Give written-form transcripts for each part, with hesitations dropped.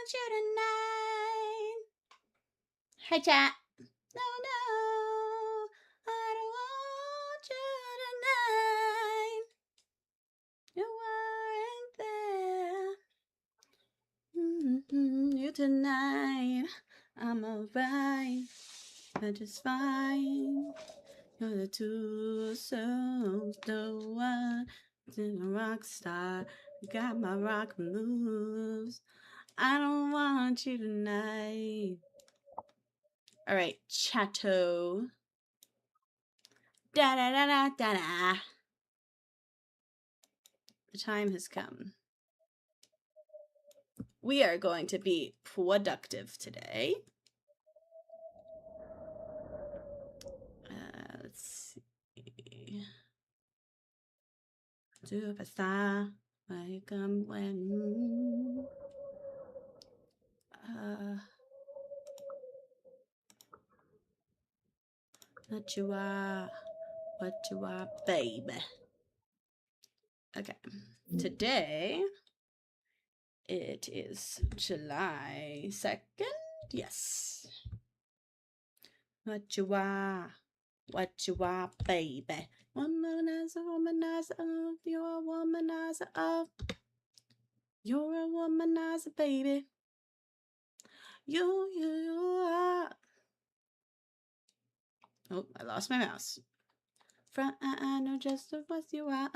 want you tonight. Hi, chat. No, I don't want you tonight. You weren't there. You tonight. I'm alright. I'm just fine. You're the two souls, the one in a rock star. You got my rock moves. I don't want you tonight. All right, chatto. Da da da da da da. The time has come. We are going to be productive today. Let's see. Superstar, welcome when. What you are, baby. Okay, today it is July 2nd. Yes. What you are, baby. Womanizer, womanizer, you're a womanizer. You're a womanizer, baby. You are. Oh, I lost my mouse. Front, no, just what you are,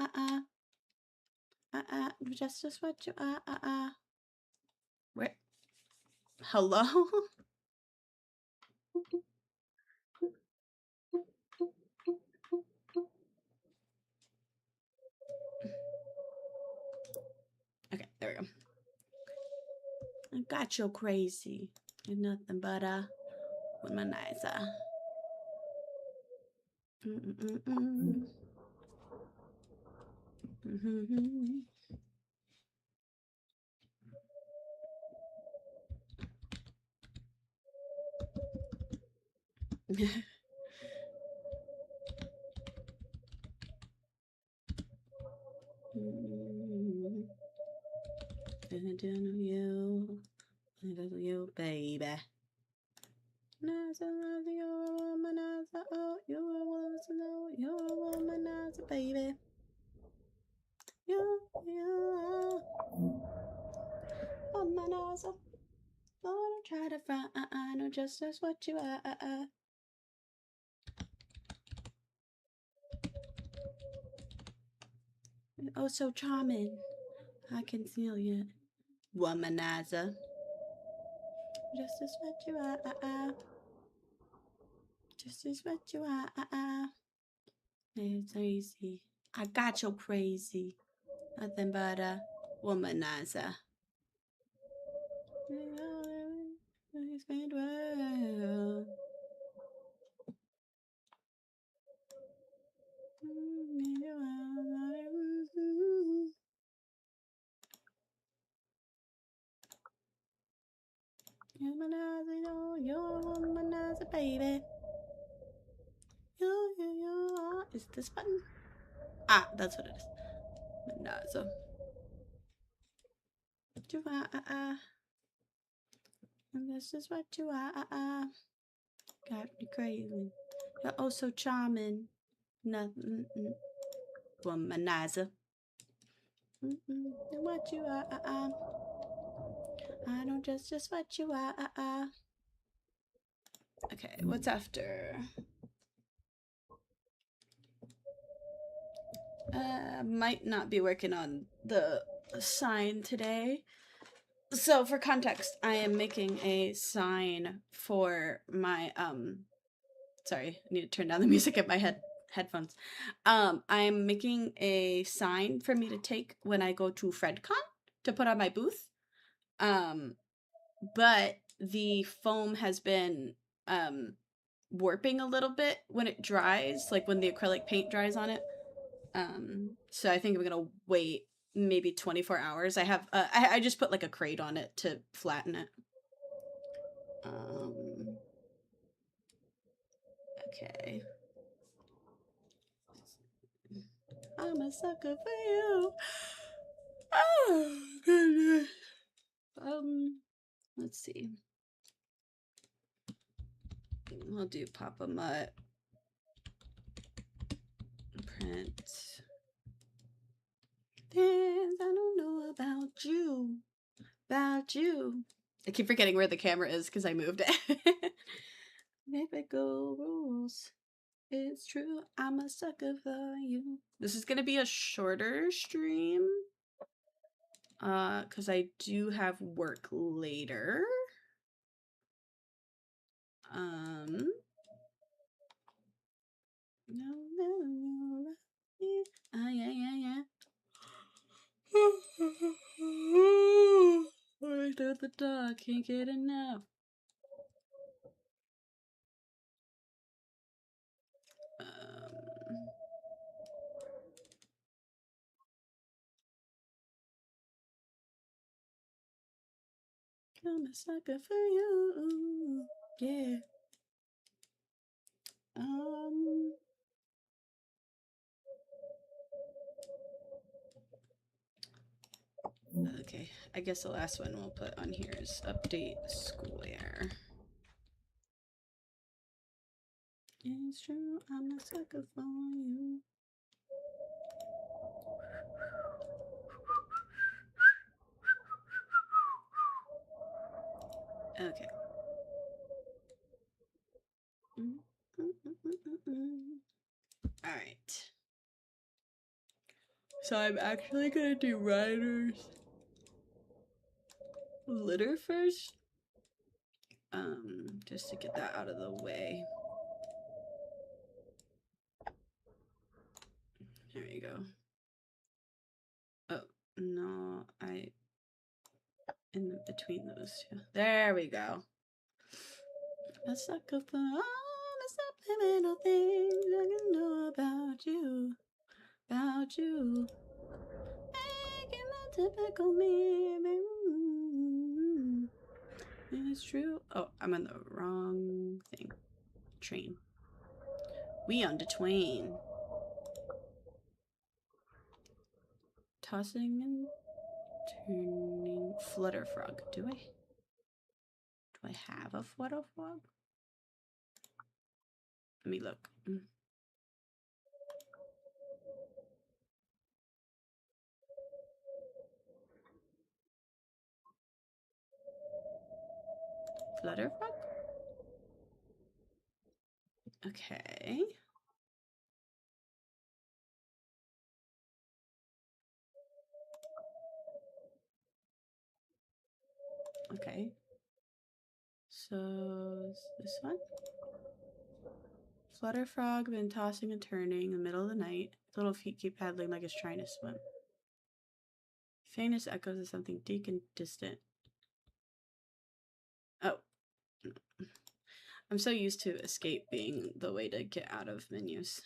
just what you are, Where? Hello? Okay, there we go. I got you crazy. You're nothing but a womanizer. You, baby. You're a womanizer, baby. You are womanizer. Don't try to front, know just as what you are. Oh, so charming. I can feel you. Womanizer. Just as what you are. Just as what you are. It's easy. I got you crazy. Nothing but a womanizer. You're a womanizer, baby. You are. Is this button? Ah, that's what it is. Womanizer. You are. And this is what you are. Got me crazy. You're oh so charming. Nothing. Womanizer. What you are. I know just what you are. Okay, what's after? Might not be working on the sign today. So for context, I am making a sign for my sorry, I need to turn down the music at my headphones. I'm making a sign for me to take when I go to FredCon to put on my booth. But the foam has been warping a little bit when it dries, like when the acrylic paint dries on it. So I think I'm gonna wait maybe 24 hours. I have I just put like a crate on it to flatten it. Okay. I'm a sucker for you. Oh goodness. Let's see. We'll do Papa Mutt. Print. Things I don't know about you. About you. I keep forgetting where the camera is because I moved it. Mythical rules. It's true, I'm a sucker for you. This is gonna be a shorter stream. Because I do have work later. No. Yeah. Right through the dog, can't get enough. I'm a sucker for you. Yeah. Okay, I guess the last one we'll put on here is update square. It's true, I'm a sucker for you. Okay. All right. So I'm actually gonna do Ryder's litter first. Just to get that out of the way. There you go. Oh, no, in between those two. There we go. A sucker for all the subliminal things I can know about you. About you. Making the typical me. It's true. Oh, I'm on the wrong thing. Train. We on the twain. Tossing and turning. Flutter frog. Do I have a flutter frog? Let me look. Flutter frog? Okay. Okay. So this one? Flutter frog been tossing and turning in the middle of the night. His little feet keep paddling like he's trying to swim. Faintest echoes of something deep and distant. Oh. I'm so used to escape being the way to get out of menus.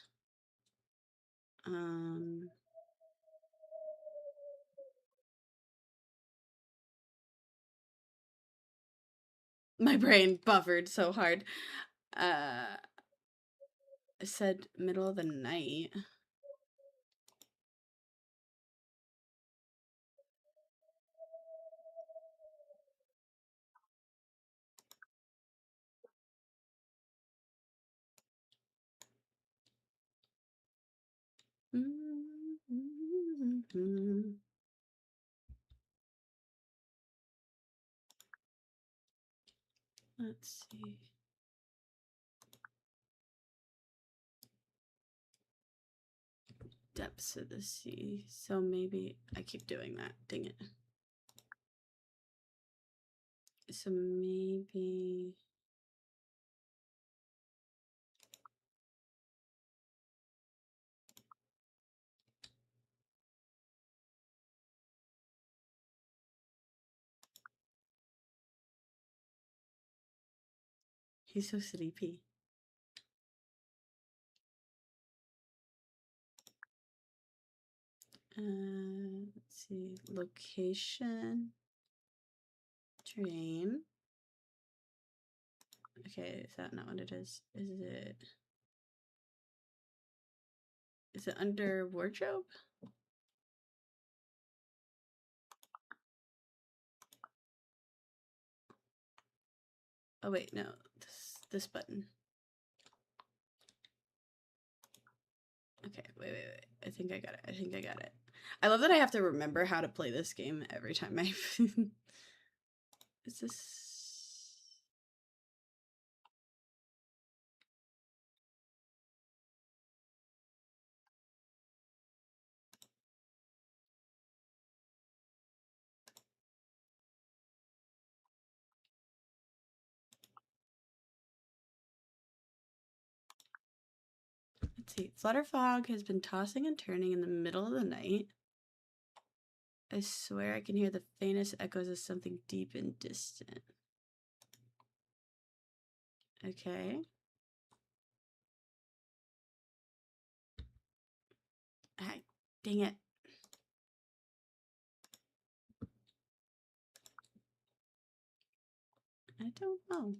My brain buffered so hard. I said middle of the night. Let's see. Depths of the sea. So maybe I keep doing that. Dang it. So maybe he's so sleepy. Let's see. Location. Train. Okay, is that not what it is? Is it under wardrobe? Oh wait, no, this button. Okay, wait. I think I got it. I love that I have to remember how to play this game every time I. Is this? Let's see. Flutterfog has been tossing and turning in the middle of the night. I swear I can hear the faintest echoes of something deep and distant. Okay. Ah, dang it. I don't know.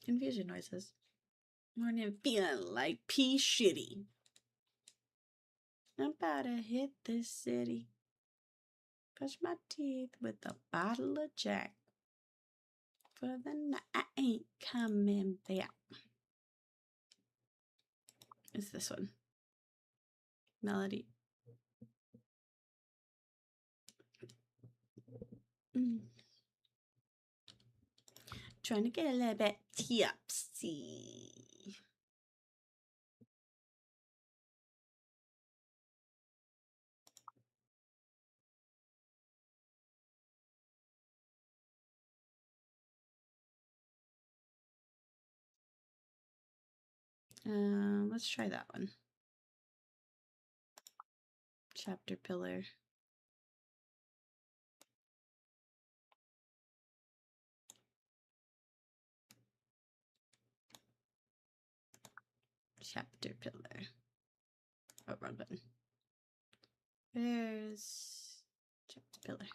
Confusion noises. Morning feeling like pea shitty. I'm about to hit this city. Brush my teeth with a bottle of Jack. For the night, I ain't coming back. It's this one. Melody. Trying to get a little bit tipsy. Let's try that one. Chapter pillar. Chapter pillar. Oh, wrong button. There's chapter pillar.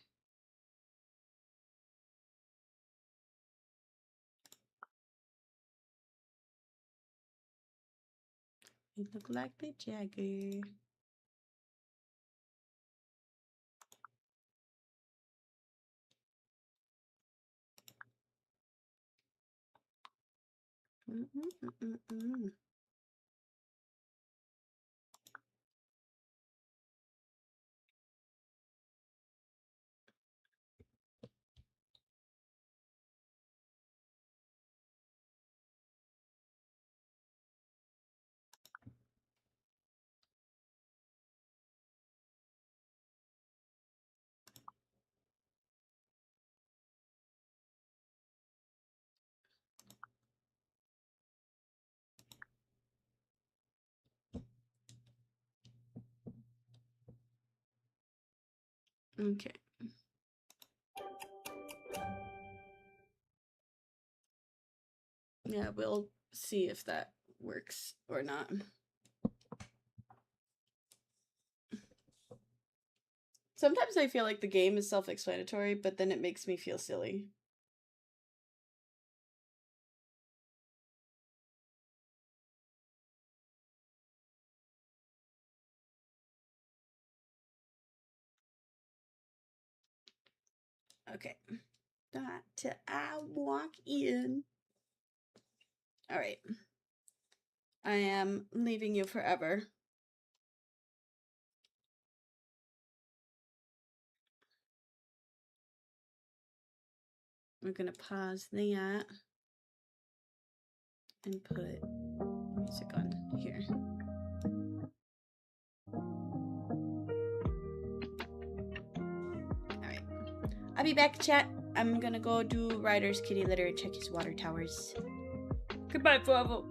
You look like the Jagger. Okay. Yeah, we'll see if that works or not. Sometimes I feel like the game is self-explanatory, but then it makes me feel silly. Okay. I walk in. All right. I am leaving you forever. We're gonna pause that and put music on here. All right. I'll be back, chat. I'm gonna go do Ryder's kitty litter and check his water towers. Goodbye, forever.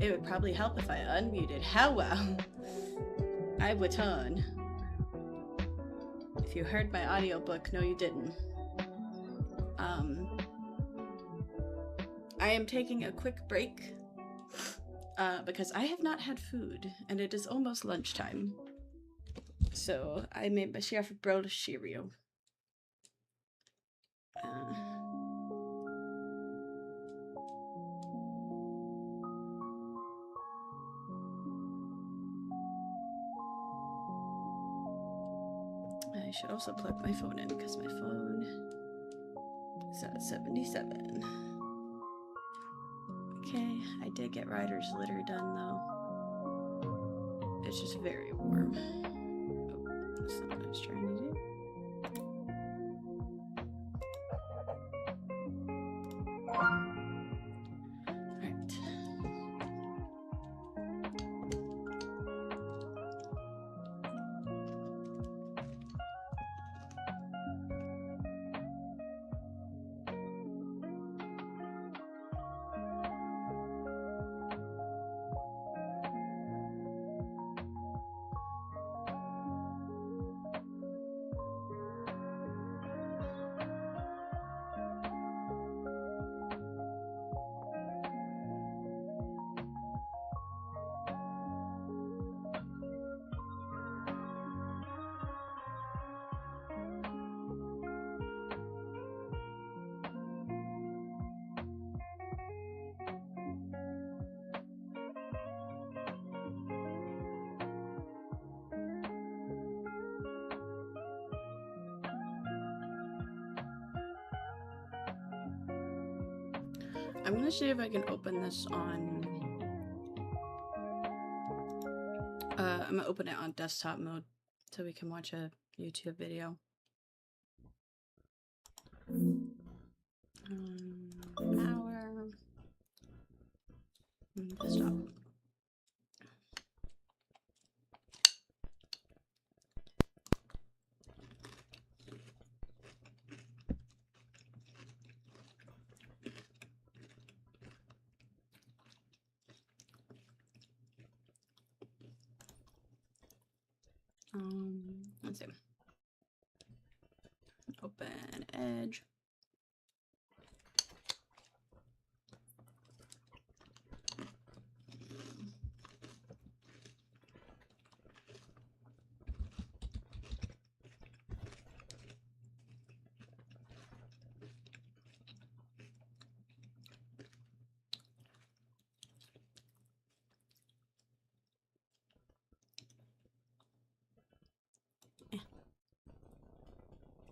It would probably help if I unmuted. How well? I would turn. If you heard my audiobook, no you didn't. I am taking a quick break because I have not had food and it is almost lunchtime. So I made myself a bowl of cereal. I should also plug my phone in because my phone is at 77. Okay, I did get Ryder's litter done though. It's just very warm. Oh, that's not what I was trying to do. Alright. I'm gonna see if I can open this on, I'm gonna open it on desktop mode so we can watch a YouTube video. Power. Desktop. Let's see. Open Edge.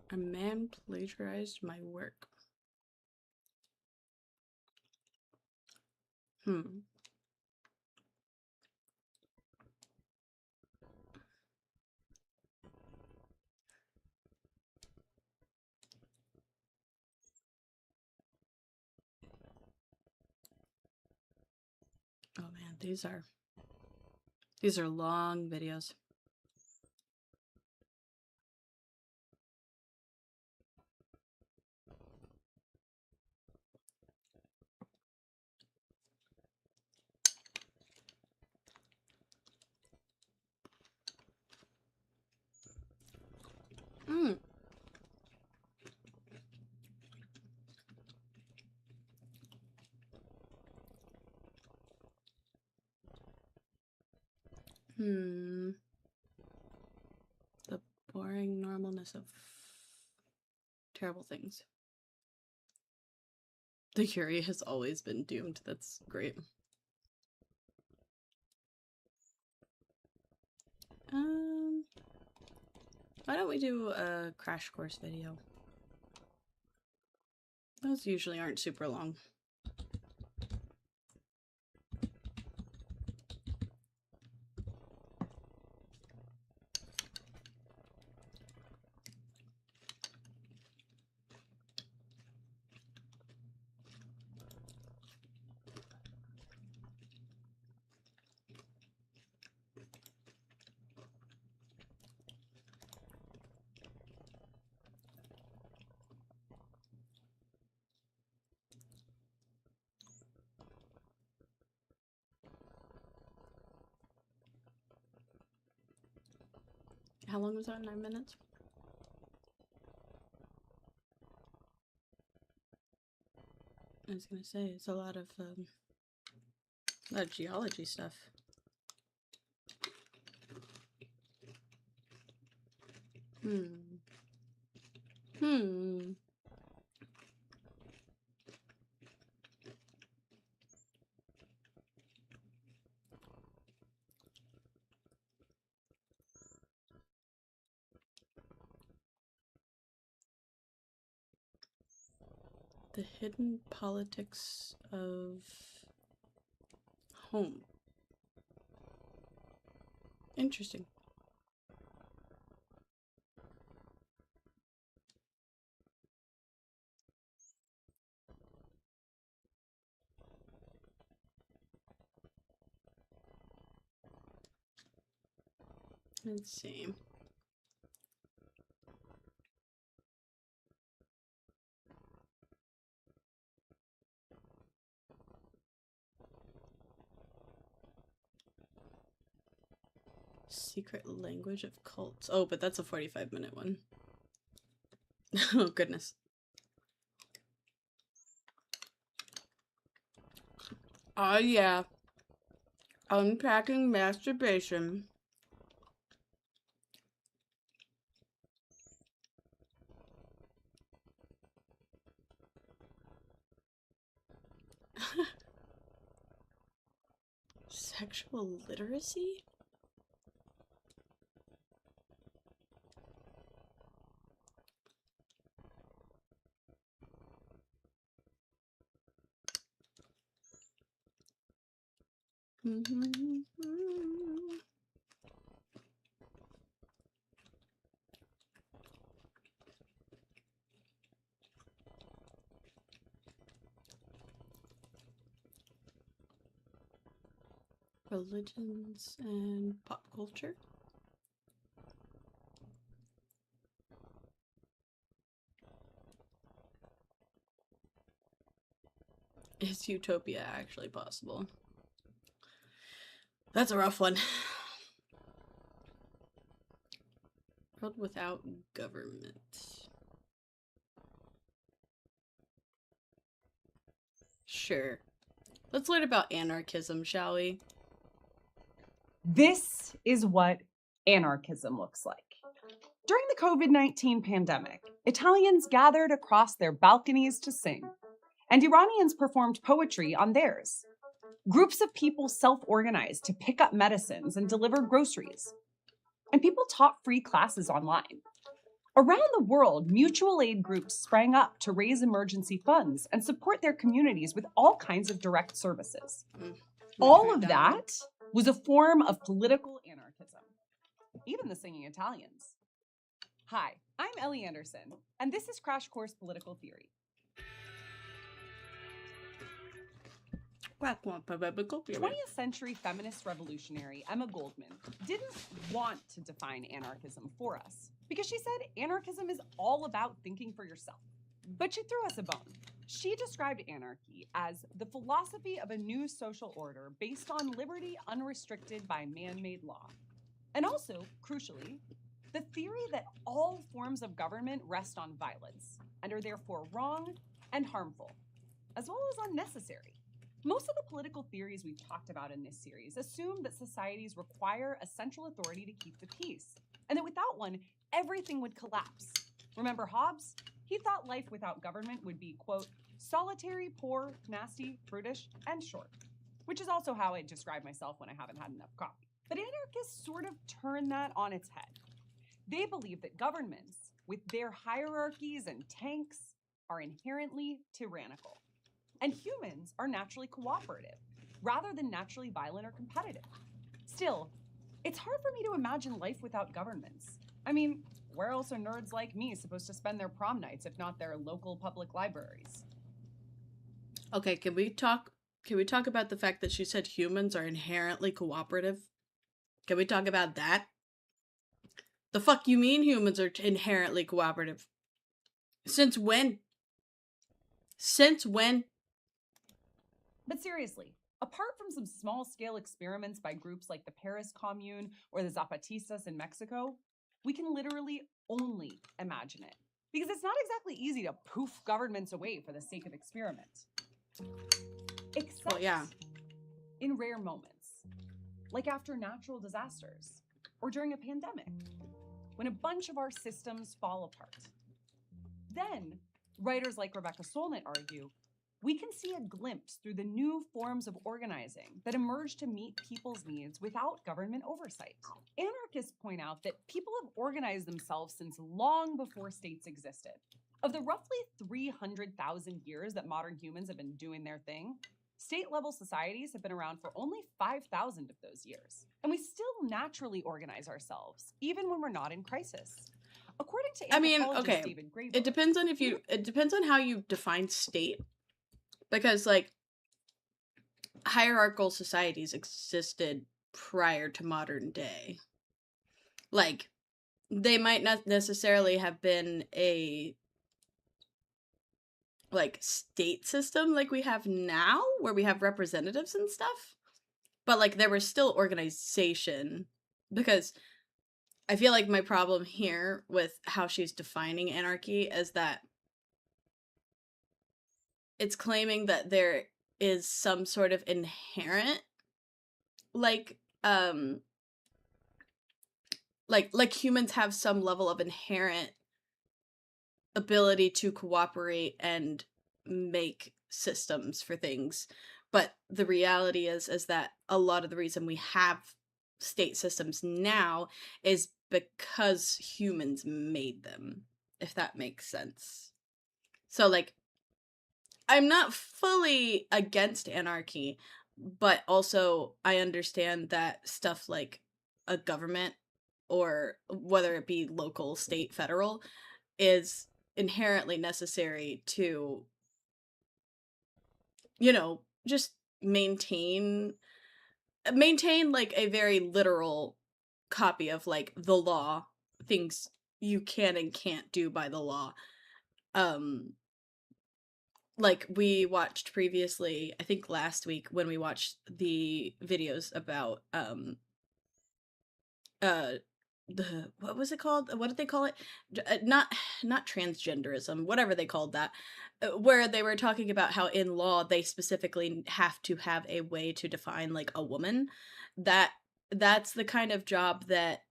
A man plagiarized my work. Oh man, these are long videos. The boring normalness of terrible things. The Curie has always been doomed. That's great. Why don't we do a crash course video? Those usually aren't super long. How long was that? 9 minutes? I was gonna say, it's a lot of geology stuff. The hidden politics of home. Interesting. Let's see. Secret language of cults. Oh, but that's a 45-minute one. Oh, goodness. Oh, yeah. Unpacking masturbation. Sexual literacy? Religions and pop culture. Is utopia actually possible? That's a rough one. World without government. Sure. Let's learn about anarchism, shall we? This is what anarchism looks like. During the COVID-19 pandemic, Italians gathered across their balconies to sing, and Iranians performed poetry on theirs. Groups of people self-organized to pick up medicines and deliver groceries, and people taught free classes online. Around the world, mutual aid groups sprang up to raise emergency funds and support their communities with all kinds of direct services. All of that was a form of political anarchism. Even the singing Italians. Hi, I'm Ellie Anderson, and this is Crash Course Political Theory. 20th century feminist revolutionary Emma Goldman didn't want to define anarchism for us because she said anarchism is all about thinking for yourself. But she threw us a bone. She described anarchy as the philosophy of a new social order based on liberty unrestricted by man-made law. And also, crucially, the theory that all forms of government rest on violence and are therefore wrong and harmful, as well as unnecessary. Most of the political theories we've talked about in this series assume that societies require a central authority to keep the peace, and that without one, everything would collapse. Remember Hobbes? He thought life without government would be, quote, solitary, poor, nasty, brutish, and short, which is also how I describe myself when I haven't had enough coffee. But anarchists sort of turn that on its head. They believe that governments, with their hierarchies and tanks, are inherently tyrannical. And humans are naturally cooperative, rather than naturally violent or competitive. Still, it's hard for me to imagine life without governments. I mean, where else are nerds like me supposed to spend their prom nights if not their local public libraries? Okay, can we talk about the fact that she said humans are inherently cooperative? Can we talk about that? The fuck you mean humans are inherently cooperative? Since when? Since when? But seriously, apart from some small-scale experiments by groups like the Paris Commune or the Zapatistas in Mexico, We can literally only imagine it, because it's not exactly easy to poof governments away for the sake of experiment. Except in rare moments, like after natural disasters or during a pandemic, when a bunch of our systems fall apart. Then, writers like Rebecca Solnit argue, we can see a glimpse through the new forms of organizing that emerge to meet people's needs without government oversight. Anarchists point out that people have organized themselves since long before states existed. Of the roughly 300,000 years that modern humans have been doing their thing, state-level societies have been around for only 5,000 of those years. And we still naturally organize ourselves, even when we're not in crisis. According to anthropologist David Graeber, it depends on how you define state, because like hierarchical societies existed prior to modern day. Like, they might not necessarily have been a like state system like we have now, where we have representatives and stuff, but like there was still organization. Because I feel like my problem here with how she's defining anarchy is that it's claiming that there is some sort of inherent like humans have some level of inherent ability to cooperate and make systems for things. But the reality is that a lot of the reason we have state systems now is because humans made them, if that makes sense. So like, I'm not fully against anarchy, but also I understand that stuff like a government, or whether it be local, state, federal, is inherently necessary to, just maintain like a very literal copy of like the law, things you can and can't do by the law. Like we watched previously, I think last week, when we watched the videos about what was it called? What did they call it? Not transgenderism, whatever they called that. Where they were talking about how in law they specifically have to have a way to define like a woman. That's the kind of job that,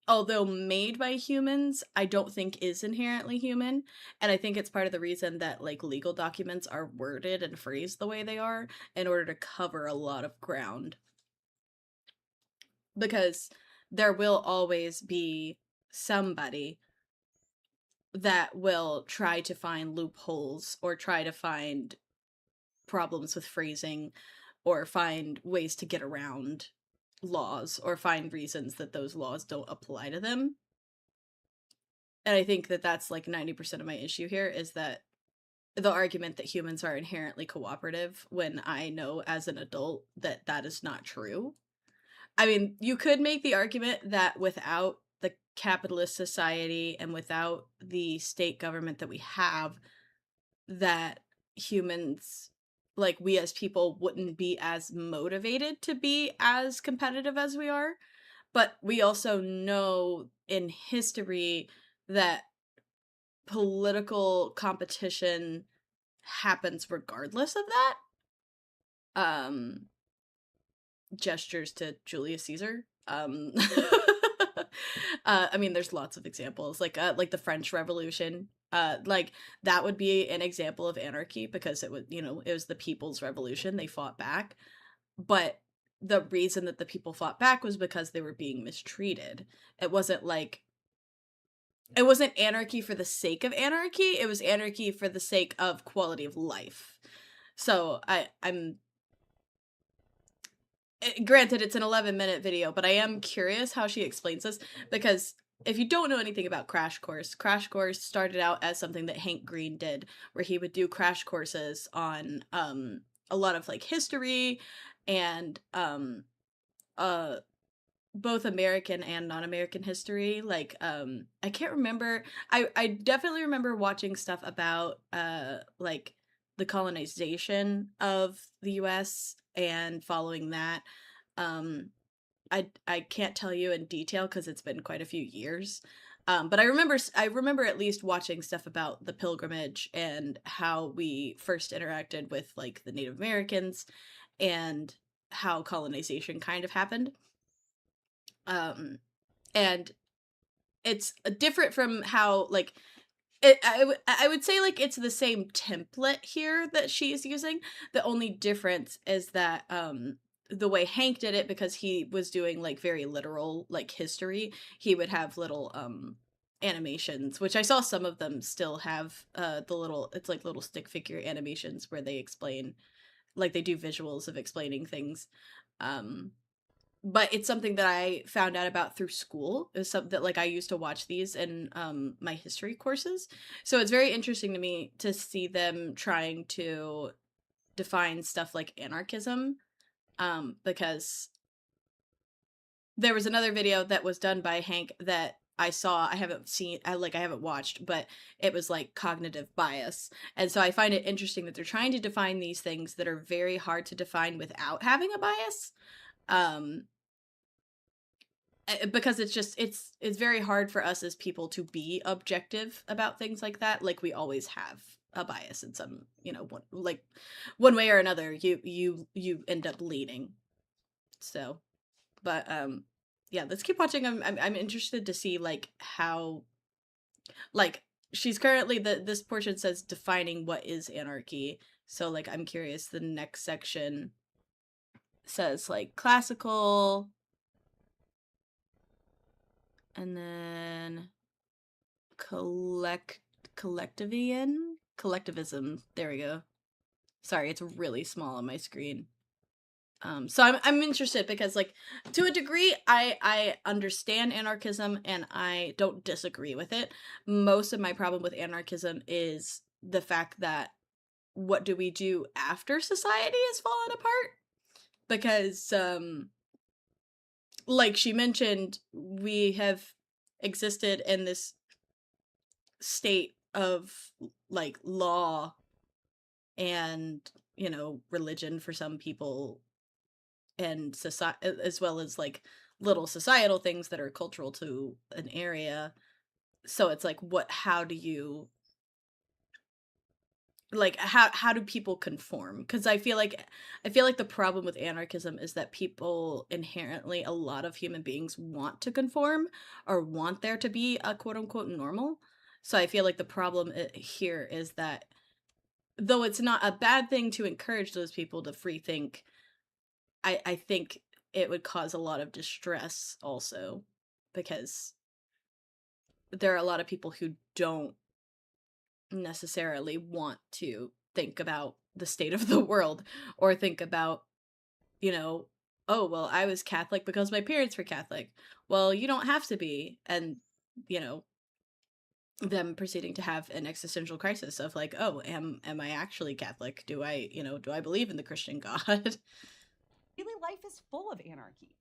although made by humans, I don't think is inherently human. And I think it's part of the reason that like legal documents are worded and phrased the way they are, in order to cover a lot of ground. Because there will always be somebody that will try to find loopholes, or try to find problems with phrasing, or find ways to get around laws, or find reasons that those laws don't apply to them. And I think that that's like 90% of my issue here, is that the argument that humans are inherently cooperative, when I know as an adult that that is not true. I mean, you could make the argument that without the capitalist society and without the state government that we have, that humans, like we as people, wouldn't be as motivated to be as competitive as we are. But we also know in history that political competition happens regardless of that. Gestures to Julius Caesar. I mean, there's lots of examples, like the French Revolution. Like that would be an example of anarchy, because it was, it was the people's revolution. They fought back, but the reason that the people fought back was because they were being mistreated. It wasn't anarchy for the sake of anarchy. It was anarchy for the sake of quality of life. So I'm granted, it's an 11-minute video, but I am curious how she explains this, because if you don't know anything about Crash Course started out as something that Hank Green did, where he would do crash courses on a lot of like history and both American and non-American history. Like I can't remember. I definitely remember watching stuff about like the colonization of the US and following that. I can't tell you in detail because it's been quite a few years. But I remember at least watching stuff about the pilgrimage and how we first interacted with like the Native Americans and how colonization kind of happened. Um, and it's different from how like I would say like it's the same template here that she's using. The only difference is that the way Hank did it, because he was doing like very literal like history, he would have little animations, which I saw some of them still have the little, it's like little stick figure animations where they explain, like they do visuals of explaining things. Um but it's something that I found out about through school. It was something that like I used to watch these in my history courses. So it's very interesting to me to see them trying to define stuff like anarchism, because there was another video that was done by Hank that I saw. I haven't seen, I haven't watched, but it was like cognitive bias. And so I find it interesting that they're trying to define these things that are very hard to define without having a bias. Um because it's just it's very hard for us as people to be objective about things like that. Like we always have a bias in some, one way or another. You end up leaning. So, but yeah, let's keep watching. I'm interested to see like how, like, she's currently, this portion says defining what is anarchy. So like I'm curious, the next section says like classical, and then collect collectivism. There we go. Sorry, it's really small on my screen. So I'm interested because, like, to a degree, I understand anarchism and I don't disagree with it. Most of my problem with anarchism is the fact that what do we do after society has fallen apart? Because like she mentioned, we have existed in this state of like law and, religion for some people, and society, as well as like little societal things that are cultural to an area. So it's like, how do you, like, how do people conform? Because I feel like the problem with anarchism is that people inherently, a lot of human beings want to conform or want there to be a quote unquote normal. So I feel like the problem here is that, though it's not a bad thing to encourage those people to free think, I think it would cause a lot of distress also, because there are a lot of people who don't necessarily want to think about the state of the world, or think about, you know, oh, well, I was Catholic because my parents were Catholic. Well, you don't have to be. And, you know, them proceeding to have an existential crisis of like, oh, am I actually Catholic? Do I believe in the Christian God? Daily life is full of anarchy.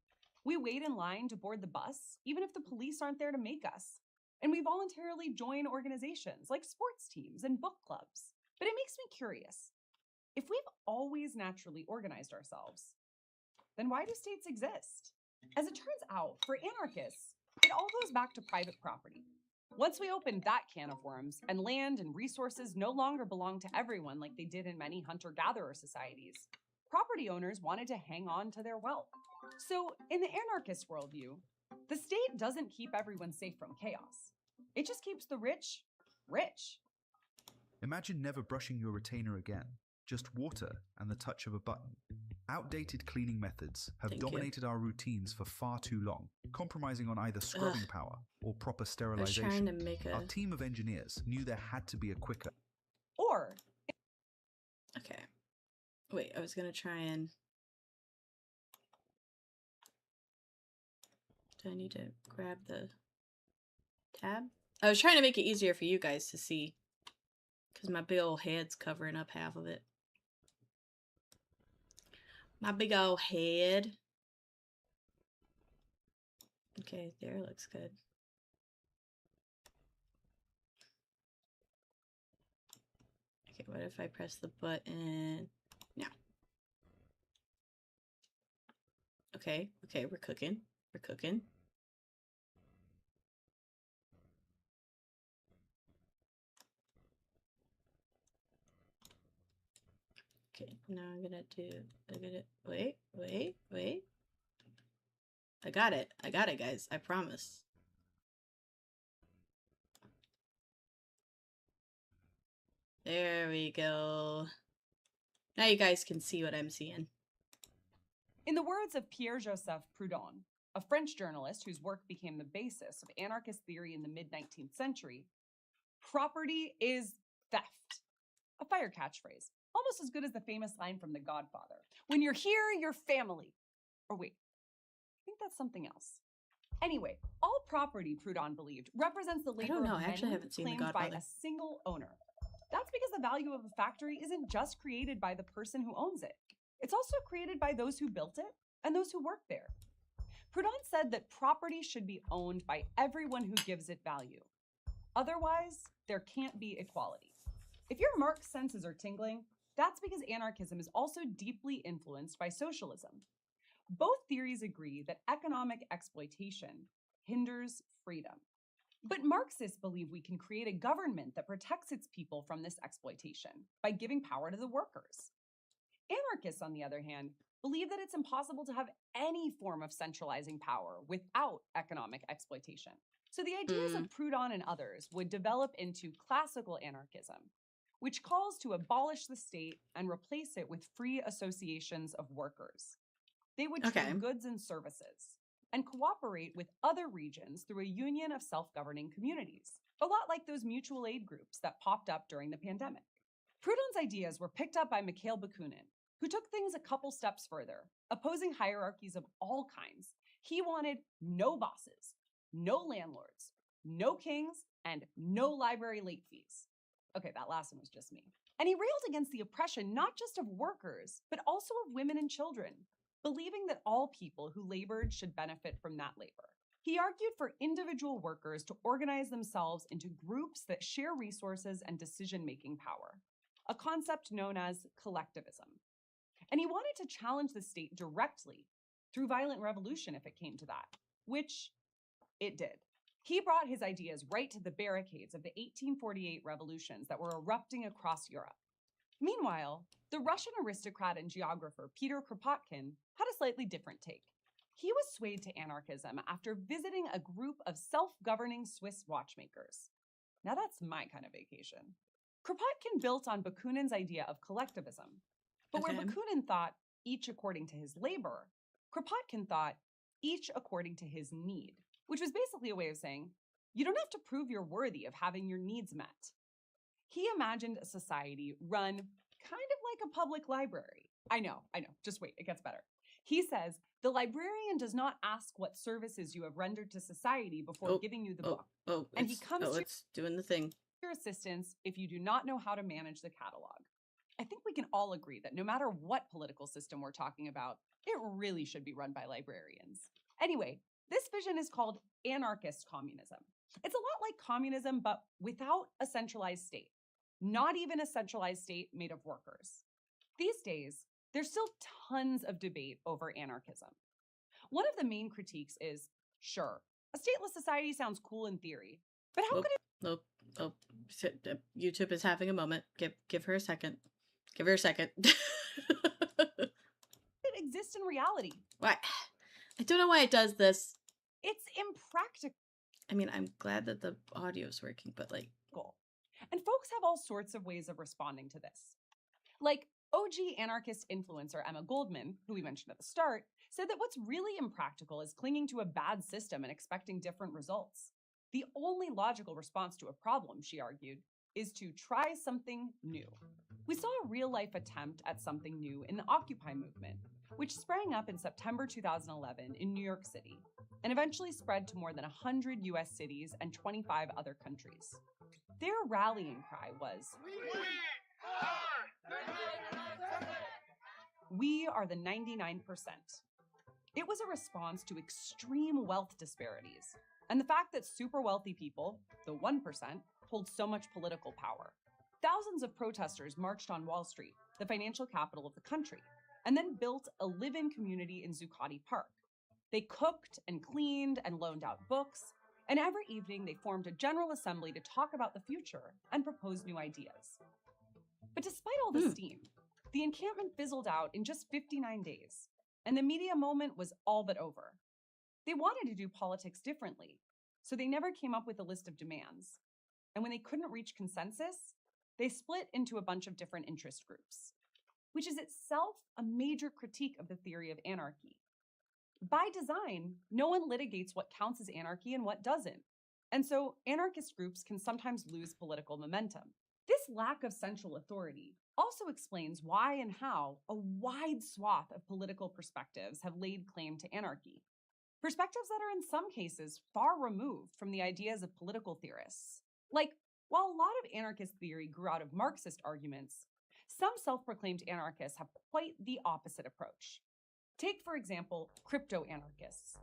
We wait in line to board the bus, even if the police aren't there to make us. And we voluntarily join organizations like sports teams and book clubs. But it makes me curious. If we've always naturally organized ourselves, then why do states exist? As it turns out, for anarchists, it all goes back to private property. Once we opened that can of worms, and land and resources no longer belong to everyone like they did in many hunter gatherer societies, property owners wanted to hang on to their wealth. So, in the anarchist worldview, the state doesn't keep everyone safe from chaos, it just keeps the rich rich. Imagine never brushing your retainer again, just water and the touch of a button. Outdated cleaning methods have Thank you. dominated our routines for far too long, compromising on either scrubbing power or proper I was sterilization. trying to make Our team of engineers knew there had to be a quicker. Or, Okay. Wait, I was gonna try and... Do I need to grab the tab? I was trying to make it easier for you guys to see, because my big old head's covering up half of it. My big old head. Okay, there, looks good. Okay, what if I press the button now? Okay, we're cooking. We're cooking. Okay, now I'm gonna wait. I got it, guys. I promise. There we go. Now you guys can see what I'm seeing. In the words of Pierre-Joseph Proudhon, a French journalist whose work became the basis of anarchist theory in the mid-19th century, property is theft. A fire catchphrase, almost as good as the famous line from The Godfather. When you're here, you're family. Or wait, I think that's something else. Anyway, all property, Proudhon believed, represents the labor of many claimed by a single owner. That's because the value of a factory isn't just created by the person who owns it. It's also created by those who built it and those who work there. Proudhon said that property should be owned by everyone who gives it value. Otherwise, there can't be equality. If your Marx senses are tingling, that's because anarchism is also deeply influenced by socialism. Both theories agree that economic exploitation hinders freedom. But Marxists believe we can create a government that protects its people from this exploitation by giving power to the workers. Anarchists, on the other hand, believe that it's impossible to have any form of centralizing power without economic exploitation. So the ideas of Proudhon and others would develop into classical anarchism, which calls to abolish the state and replace it with free associations of workers. They would trade goods and services and cooperate with other regions through a union of self-governing communities, a lot like those mutual aid groups that popped up during the pandemic. Proudhon's ideas were picked up by Mikhail Bakunin, who took things a couple steps further, opposing hierarchies of all kinds. He wanted no bosses, no landlords, no kings, and no library late fees. Okay, that last one was just me. And he railed against the oppression not just of workers, but also of women and children, believing that all people who labored should benefit from that labor. He argued for individual workers to organize themselves into groups that share resources and decision-making power, a concept known as collectivism. And he wanted to challenge the state directly through violent revolution if it came to that, which it did. He brought his ideas right to the barricades of the 1848 revolutions that were erupting across Europe. Meanwhile, the Russian aristocrat and geographer Peter Kropotkin had a slightly different take. He was swayed to anarchism after visiting a group of self-governing Swiss watchmakers. Now that's my kind of vacation. Kropotkin built on Bakunin's idea of collectivism. But where Bakunin thought each according to his labor, Kropotkin thought each according to his need, which was basically a way of saying, you don't have to prove you're worthy of having your needs met. He imagined a society run kind of like a public library. I know, just wait, it gets better. He says, the librarian does not ask what services you have rendered to society before giving you the book. And he comes to doing the thing. Your assistance if you do not know how to manage the catalog. I think we can all agree that no matter what political system we're talking about, it really should be run by librarians. Anyway, this vision is called anarchist communism. It's a lot like communism, but without a centralized state. Not even a centralized state made of workers. These days, there's still tons of debate over anarchism. One of the main critiques is, sure, a stateless society sounds cool in theory, but how could it... YouTube is having a moment. Give her a second. Give her a second. it exist in reality? Why? I don't know why it does this. It's impractical. I mean, I'm glad that the audio is working, but like... And folks have all sorts of ways of responding to this. Like OG anarchist influencer Emma Goldman, who we mentioned at the start, said that what's really impractical is clinging to a bad system and expecting different results. The only logical response to a problem, she argued, is to try something new. We saw a real-life attempt at something new in the Occupy movement, which sprang up in September 2011 in New York City, and eventually spread to more than 100 US cities and 25 other countries. Their rallying cry was, "We are the 99%. It was a response to extreme wealth disparities and the fact that super wealthy people, the 1%, hold so much political power. Thousands of protesters marched on Wall Street, the financial capital of the country, and then built a live-in community in Zuccotti Park. They cooked and cleaned and loaned out books, and every evening they formed a general assembly to talk about the future and propose new ideas. But despite all the steam, the encampment fizzled out in just 59 days, and the media moment was all but over. They wanted to do politics differently, so they never came up with a list of demands. And when they couldn't reach consensus, they split into a bunch of different interest groups, which is itself a major critique of the theory of anarchy. By design, no one litigates what counts as anarchy and what doesn't. And so anarchist groups can sometimes lose political momentum. This lack of central authority also explains why and how a wide swath of political perspectives have laid claim to anarchy. Perspectives that are in some cases far removed from the ideas of political theorists. Like, while a lot of anarchist theory grew out of Marxist arguments, some self-proclaimed anarchists have quite the opposite approach. Take, for example, crypto-anarchists.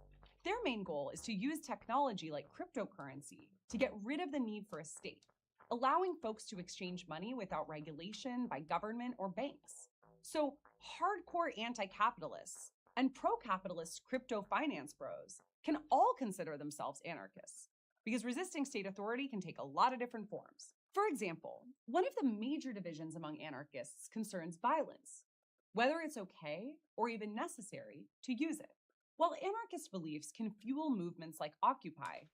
Their main goal is to use technology like cryptocurrency to get rid of the need for a state, allowing folks to exchange money without regulation by government or banks. So, hardcore anti-capitalists and pro-capitalist crypto finance bros can all consider themselves anarchists, because resisting state authority can take a lot of different forms. For example, one of the major divisions among anarchists concerns violence, whether it's okay or even necessary to use it. While anarchist beliefs can fuel movements like Occupy,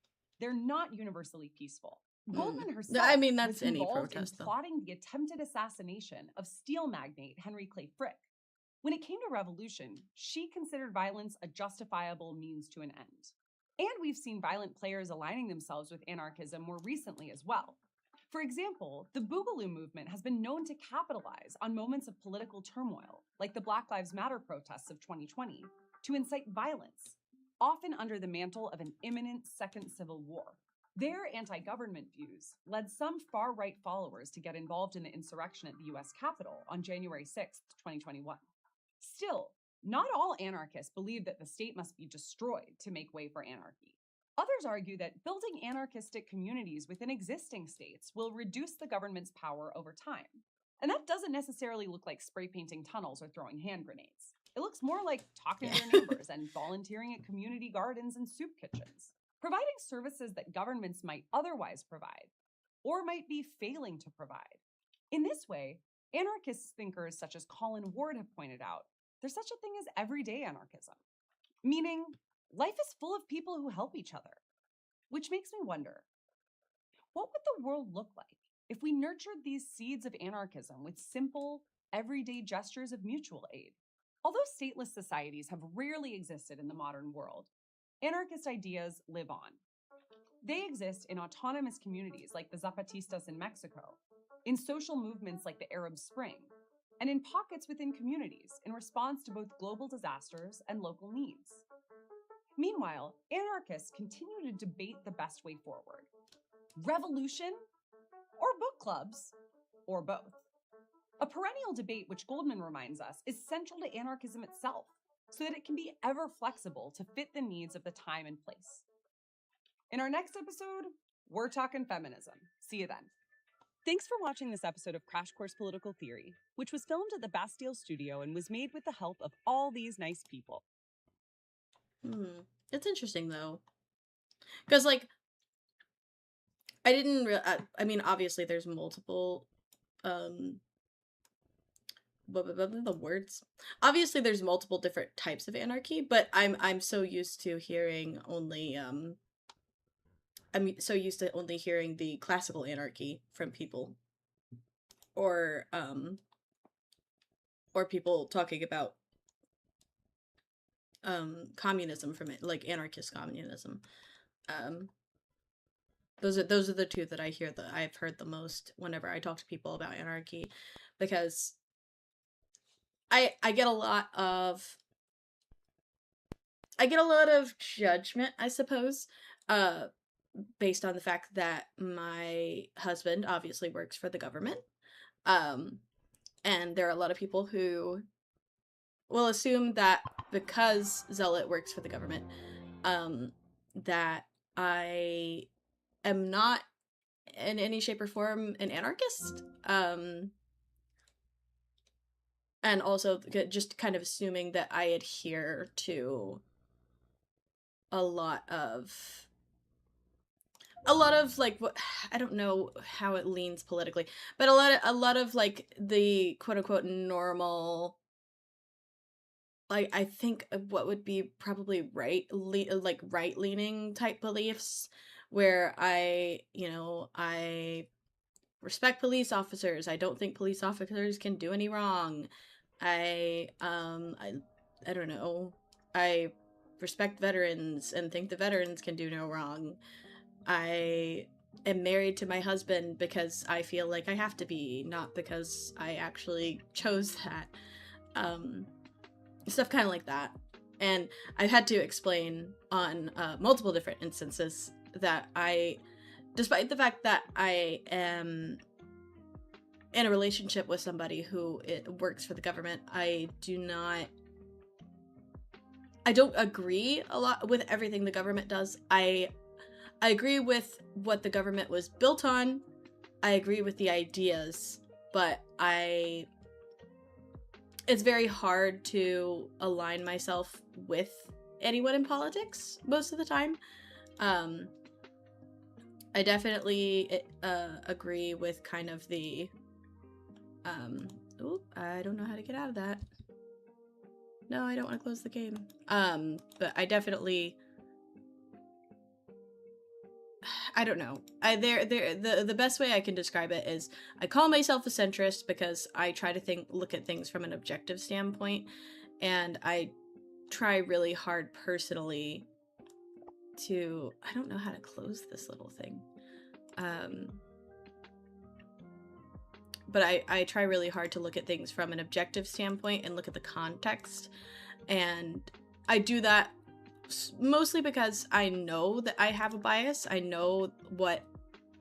they're not universally peaceful. Goldman herself I mean, that's was any involved protest, in though. plotting the attempted assassination of steel magnate Henry Clay Frick. When it came to revolution, she considered violence a justifiable means to an end. And we've seen violent players aligning themselves with anarchism more recently as well. For example, the Boogaloo movement has been known to capitalize on moments of political turmoil, like the Black Lives Matter protests of 2020, to incite violence, often under the mantle of an imminent second civil war. Their anti-government views led some far-right followers to get involved in the insurrection at the US Capitol on January 6, 2021. Still, not all anarchists believe that the state must be destroyed to make way for anarchy. Others argue that building anarchistic communities within existing states will reduce the government's power over time. And that doesn't necessarily look like spray painting tunnels or throwing hand grenades. It looks more like talking to your neighbors and volunteering at community gardens and soup kitchens, providing services that governments might otherwise provide, or might be failing to provide. In this way, anarchist thinkers such as Colin Ward have pointed out, there's such a thing as everyday anarchism, meaning life is full of people who help each other, which makes me wonder, what would the world look like if we nurtured these seeds of anarchism with simple, everyday gestures of mutual aid? Although stateless societies have rarely existed in the modern world, anarchist ideas live on. They exist in autonomous communities like the Zapatistas in Mexico, in social movements like the Arab Spring, and in pockets within communities in response to both global disasters and local needs. Meanwhile, anarchists continue to debate the best way forward: revolution or book clubs, or both. A perennial debate, which Goldman reminds us, is central to anarchism itself, so that it can be ever flexible to fit the needs of the time and place. In our next episode, we're talking feminism. See you then. Thanks for watching this episode of Crash Course Political Theory, which was filmed at the Bastille Studio and was made with the help of all these nice people. It's interesting, though. Because, like, I didn't I mean, obviously there's multiple, the words. Obviously there's multiple different types of anarchy, but I'm so used to hearing only, I'm so used to only hearing the classical anarchy from people. Or people talking about, communism from it, like anarchist communism. Those are the two that I've heard the most whenever I talk to people about anarchy, because I get a lot of judgment, I suppose, based on the fact that my husband obviously works for the government. And there are a lot of people who will assume that because Zealot works for the government, that I am not in any shape or form an anarchist. and also just kind of assuming that I adhere to a lot of like what, I don't know how it leans politically, but a lot of like the quote unquote normal, like I think what would be probably like right leaning type beliefs, where I respect police officers. I don't think police officers can do any wrong. I don't know. I respect veterans and think the veterans can do no wrong. I am married to my husband because I feel like I have to be, not because I actually chose that. Stuff kind of like that. And I've had to explain on multiple different instances that despite the fact that I am in a relationship with somebody who works for the government, I don't agree a lot with everything the government does. I agree with what the government was built on. I agree with the ideas, but it's very hard to align myself with anyone in politics most of the time. I definitely agree with kind of the I don't know how to get out of that. No, I don't want to close the game. But I definitely, I don't know. The best way I can describe it is I call myself a centrist because I try to look at things from an objective standpoint, and I try really hard personally to, I don't know how to close this little thing. But I try really hard to look at things from an objective standpoint and look at the context. And I do that mostly because I know that I have a bias. I know what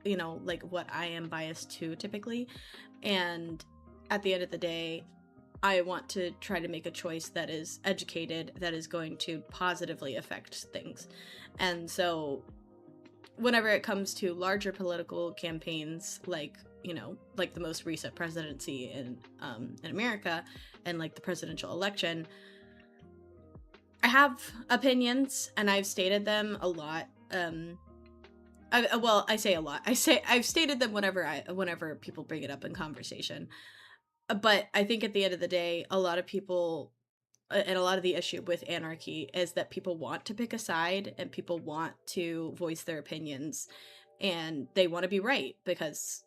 I am biased to typically. And at the end of the day, I want to try to make a choice that is educated, that is going to positively affect things. And so whenever it comes to larger political campaigns, like the most recent presidency in America, and like the presidential election, I have opinions and I've stated them a lot. I say a lot. I've stated them whenever people bring it up in conversation. But I think at the end of the day, a lot of people, and a lot of the issue with anarchy is that people want to pick a side and people want to voice their opinions, and they want to be right, because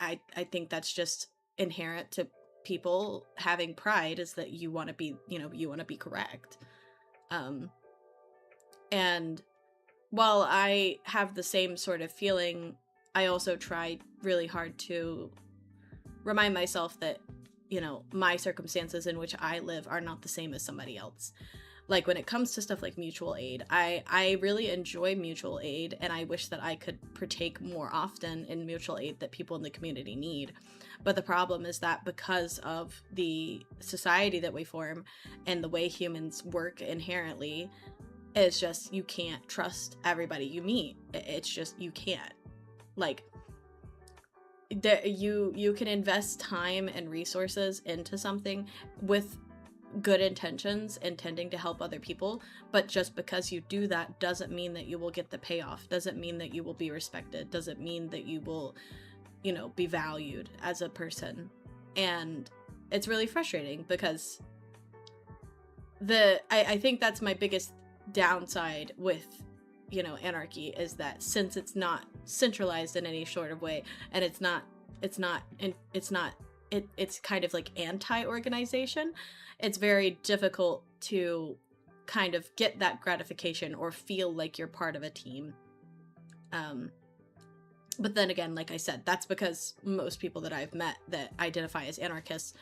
I think that's just inherent to people having pride, is that you want to be, you want to be correct. And while I have the same sort of feeling, I also try really hard to remind myself that, my circumstances in which I live are not the same as somebody else. Like when it comes to stuff like mutual aid, I really enjoy mutual aid, and I wish that I could partake more often in mutual aid that people in the community need. But the problem is that because of the society that we form and the way humans work inherently, it's just, you can't trust everybody you meet. It's just, you can't. Like, you can invest time and resources into something with good intentions, intending to help other people, but just because you do that doesn't mean that you will get the payoff, doesn't mean that you will be respected, doesn't mean that you will, be valued as a person. And it's really frustrating because I think that's my biggest downside with, anarchy, is that since it's not centralized in any sort of way, and it's kind of like anti-organization, it's very difficult to kind of get that gratification or feel like you're part of a team. But then again, like I said, that's because most people that I've met that identify as anarchists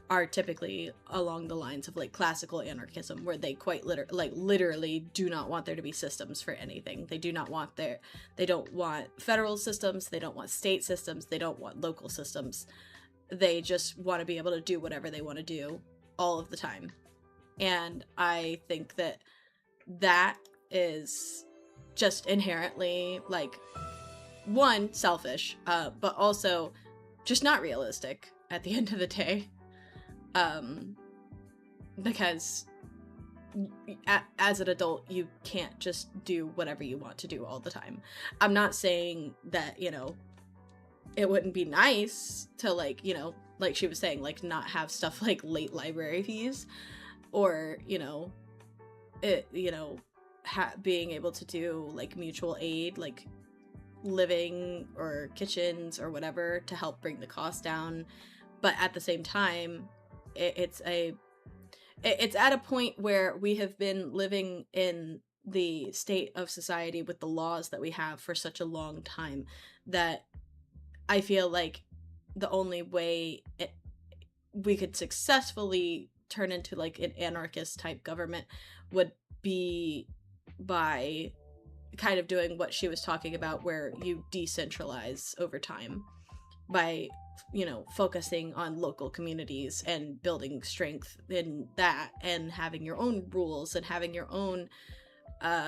are typically along the lines of like classical anarchism, where they quite literally do not want there to be systems for anything. They don't want federal systems, they don't want state systems, they don't want local systems. They just want to be able to do whatever they want to do all of the time. And I think that is just inherently, like, one, selfish, but also just not realistic at the end of the day. because as an adult, you can't just do whatever you want to do all the time. I'm not saying that, you know, it wouldn't be nice to, like, you know, like she was saying, like, not have stuff like late library fees, or, you know, it, you know, being able to do like mutual aid, like living or kitchens or whatever to help bring the cost down. But at the same time, it's at a point where we have been living in the state of society with the laws that we have for such a long time that I feel like the only way we could successfully turn into like an anarchist type government would be by kind of doing what she was talking about, where you decentralize over time by, you know, focusing on local communities and building strength in that, and having your own rules and having your own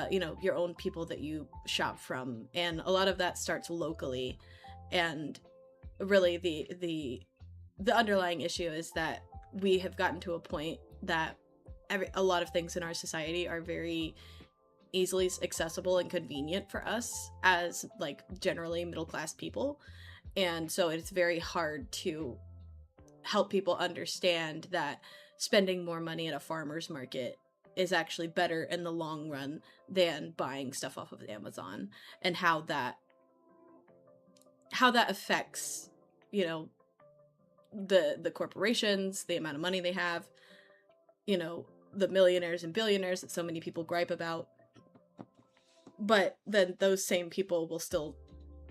you know, your own people that you shop from, and a lot of that starts locally. And really the underlying issue is that we have gotten to a point that a lot of things in our society are very easily accessible and convenient for us as like generally middle class people, and so it's very hard to help people understand that spending more money at a farmer's market is actually better in the long run than buying stuff off of Amazon, and how that affects, you know, the corporations, the amount of money they have, you know, the millionaires and billionaires that so many people gripe about. But then those same people will still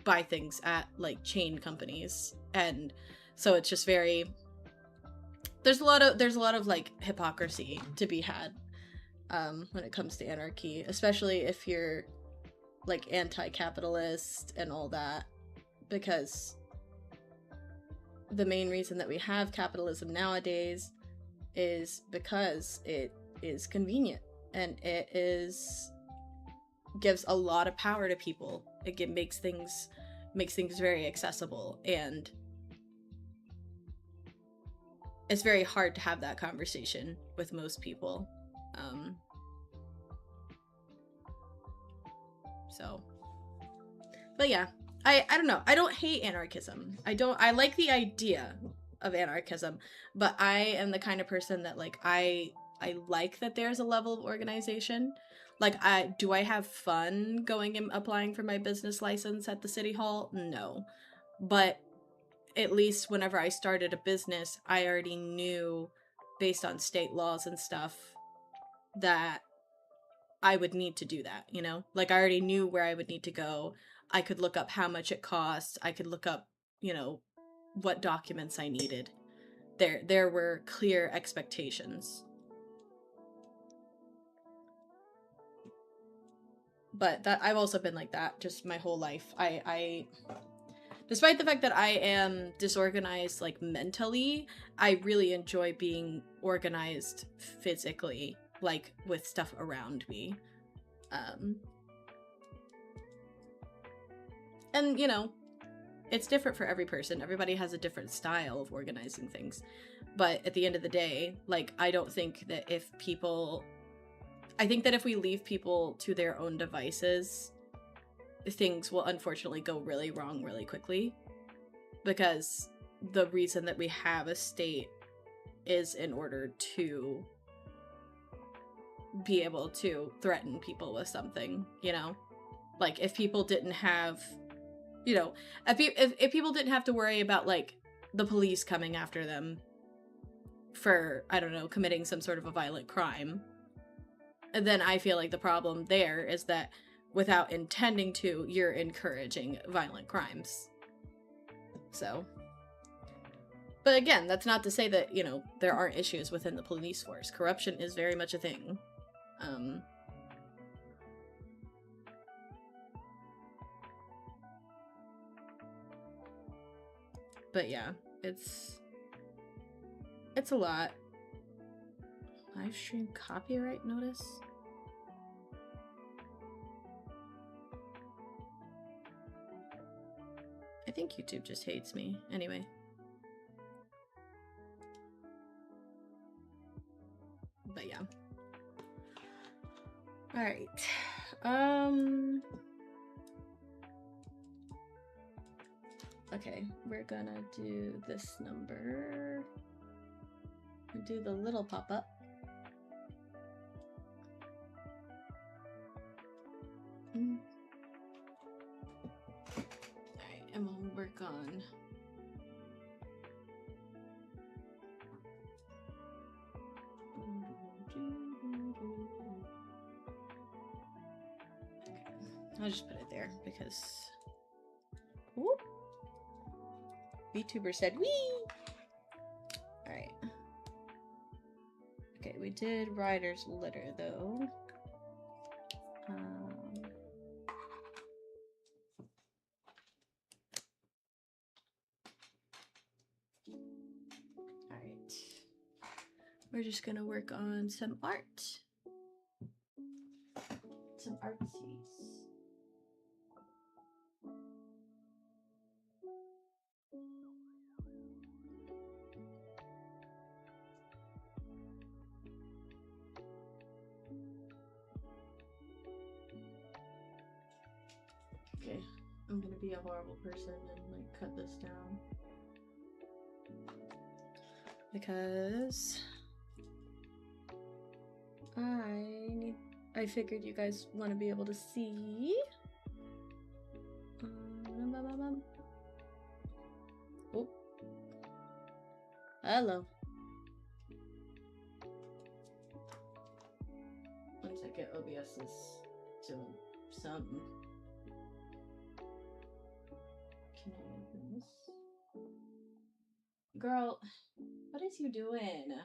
buy things at like chain companies, and so it's just very, there's a lot of like hypocrisy to be had when it comes to anarchy, especially if you're like anti-capitalist and all that, because the main reason that we have capitalism nowadays is because it is convenient, and it gives a lot of power to people. It makes things very accessible, and it's very hard to have that conversation with most people. So, but yeah, I don't know. I don't hate anarchism. I like the idea of anarchism, but I am the kind of person that like I like that there's a level of organization. Like, do I have fun going and applying for my business license at the city hall? No. But at least whenever I started a business, I already knew, based on state laws and stuff, that I would need to do that, you know? Like, I already knew where I would need to go. I could look up how much it costs. I could look up, you know, what documents I needed. There were clear expectations. But that I've also been like that just my whole life. I despite the fact that I am disorganized like mentally, I really enjoy being organized physically, like with stuff around me. And you know, it's different for every person. Everybody has a different style of organizing things. But at the end of the day, like, I think that if we leave people to their own devices, things will unfortunately go really wrong really quickly. Because the reason that we have a state is in order to be able to threaten people with something, you know? Like, if people didn't have, you know, if people didn't have to worry about, like, the police coming after them for, I don't know, committing some sort of a violent crime, then I feel like the problem there is that without intending to, you're encouraging violent crimes. So, but again, that's not to say that, you know, there aren't issues within the police force. Corruption is very much a thing. But yeah, it's a lot. Live stream copyright notice? I think YouTube just hates me. Anyway. But yeah. All right. Okay, we're gonna do this number. Do the little pop-up. Alright, and we'll work on I'll just put it there because whoop. VTuber said wee. Alright. Okay, we did Rider's Litter though. Alright. We're just gonna work on some art. Some artsies. Okay, I'm gonna be a horrible person and like cut this down. Because I figured you guys want to be able to see. Oh, hello. 1 second, OBS is doing something. Can I open this? Girl, what is you doing?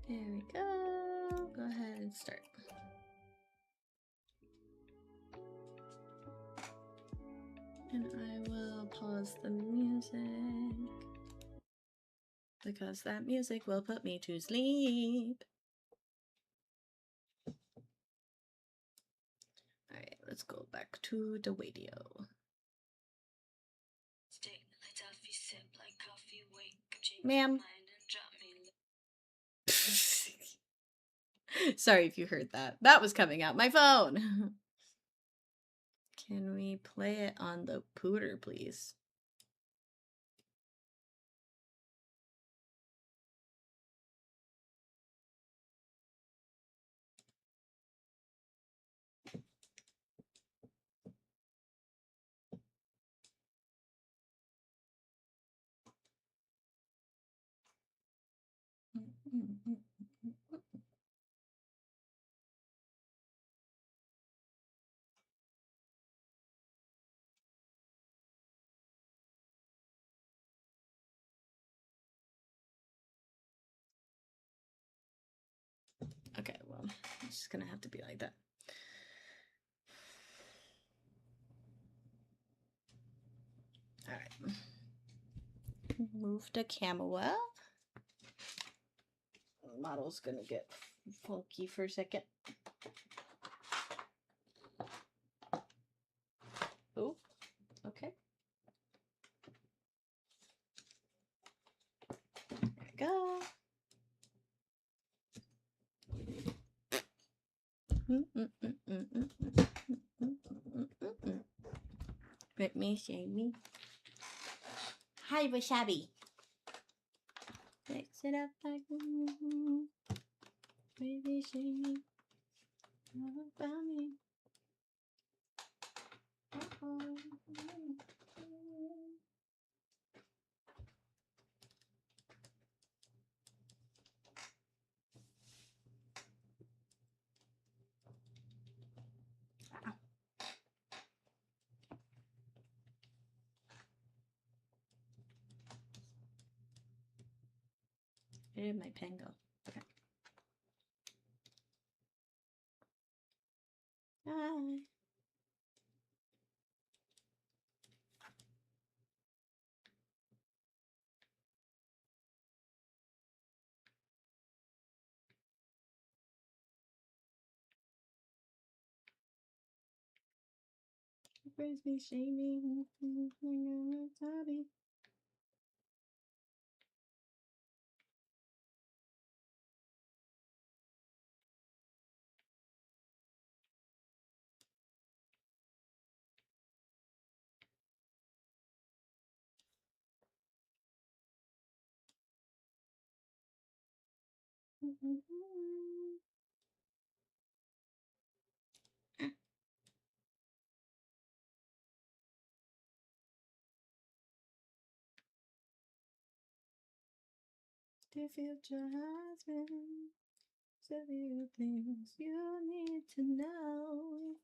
There we go. Go ahead and start. And I will pause the music because that music will put me to sleep. Alright, let's go back to the radio. Ma'am. Sorry if you heard that. That was coming out my phone. Can we play it on the pooter, please? Okay, well, it's just gonna have to be like that. All right. Move to camera. The model's gonna get funky for a second. Oh, okay. There we go. Let me see me. Hi, Wasabi. Mix it up like baby, see me. All about me. did my pen go? Okay. Hi. Praise me, shaming, hobby. Dear future husband, several things you need to know.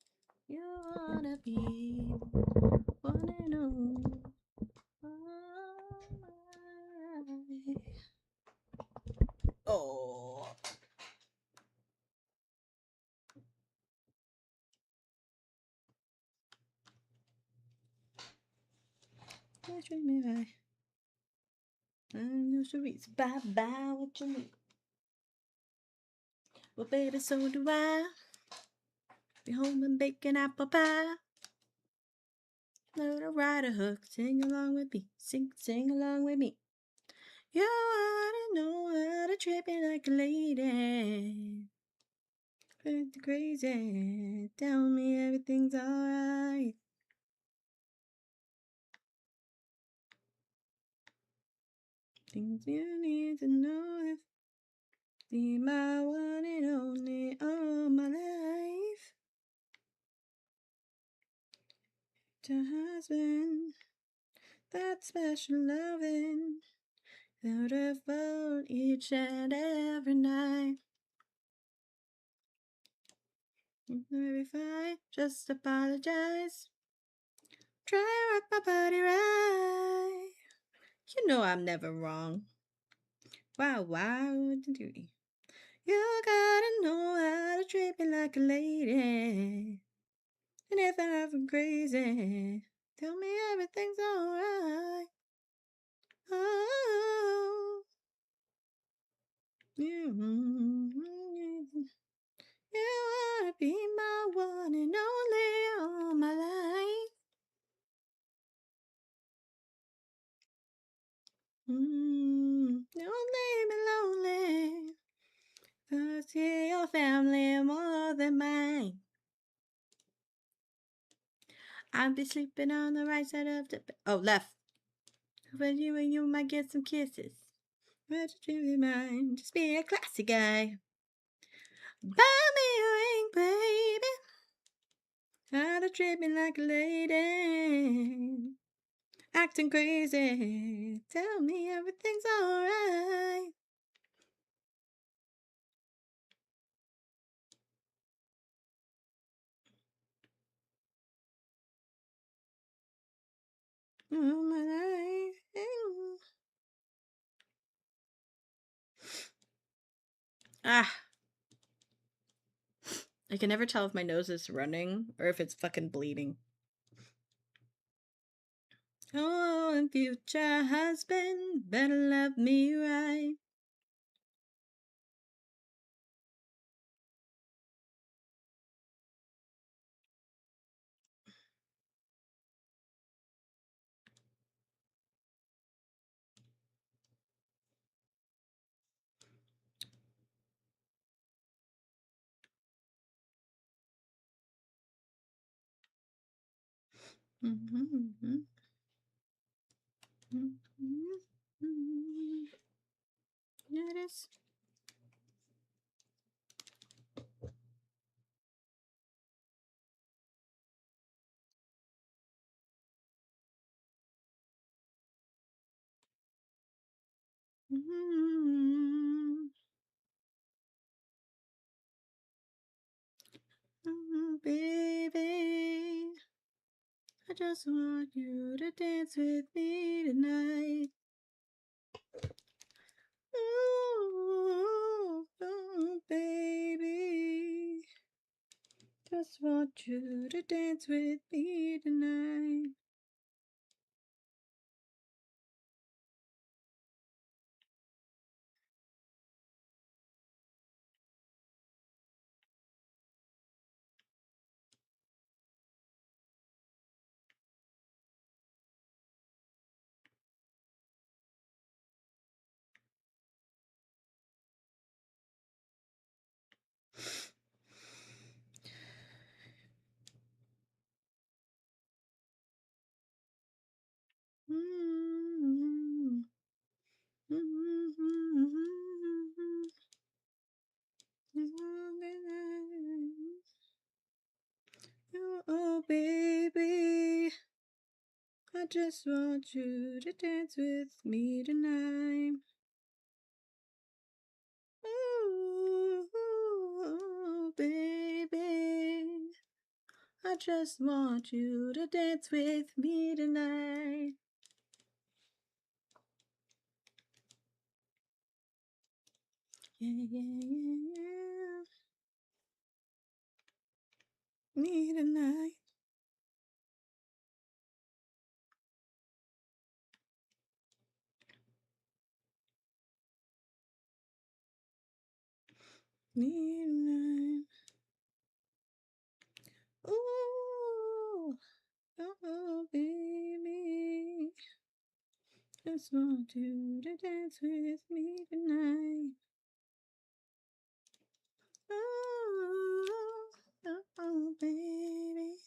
You wanna be one and all. Oh. You treat me right. I'm no streets. Bye bye, what you mean? Well, baby, so do I. Be home and baking apple pie. Let a ride a hook, sing along with me. Sing along with me. You ought to know how to treat me like a lady. Pretty crazy. Tell me everything's alright. Things you need to know if be my one and only all my life. To husband, that special loving, beautiful each and every night. Every fight, just apologize. Try to rock my body right. You know I'm never wrong. Wow, would you do? You gotta know how to treat me like a lady. And if I'm ever crazy, tell me everything's alright. Oh, you wanna be my one and only all my life. Don't leave me lonely. 'Cause you're your family more than mine. I'll be sleeping on the right side of the bed. Oh, left. But you and you might get some kisses. But you be mine. Just be a classy guy. Buy me a ring, baby. How to treat me like a lady. Acting crazy. Tell me everything's alright. All my life. Ah. I can never tell if my nose is running or if it's fucking bleeding. Oh, and future husband, better love me right. Mm-hmm. Yeah, it is. Baby, I just want you to dance with me tonight. just want you to dance with me tonight. Mm-hmm. Oh, baby, I just want you to dance with me tonight. Ooh, baby, I just want you to dance with me tonight. Yeah, yeah, yeah, yeah. Me tonight. Me tonight. Ooh, oh, baby. Just want you to dance with me tonight. Oh, oh, baby.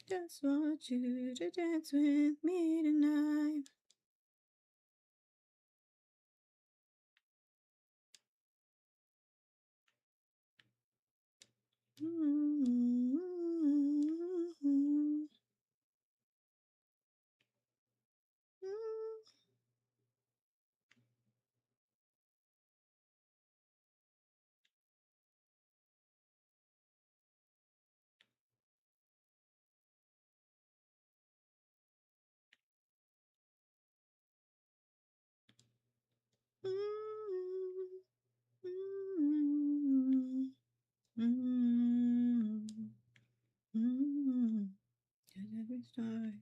Just want you to dance with me tonight. Mm-hmm. At every start,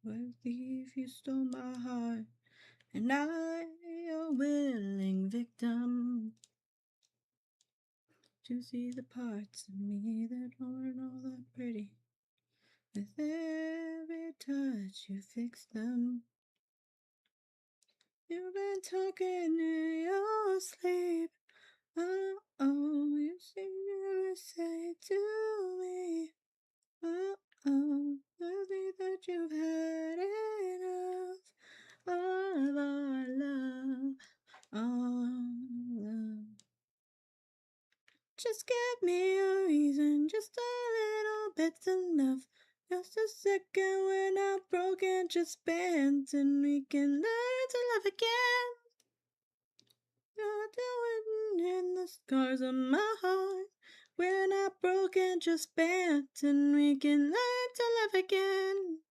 what thief you stole my heart, and I, a willing victim, to see the parts of me that aren't all that pretty. With every touch, you fix them. You've been talking in your sleep. Oh, oh, you seem never say to me. Oh, oh, I think that you've had enough of our love, our love. Just give me a reason, just a little bit's enough. Just a second, we're not broken, just bent, and we can learn to love again. Not written in the scars of my heart. We're not broken, just bent, and we can learn to love again.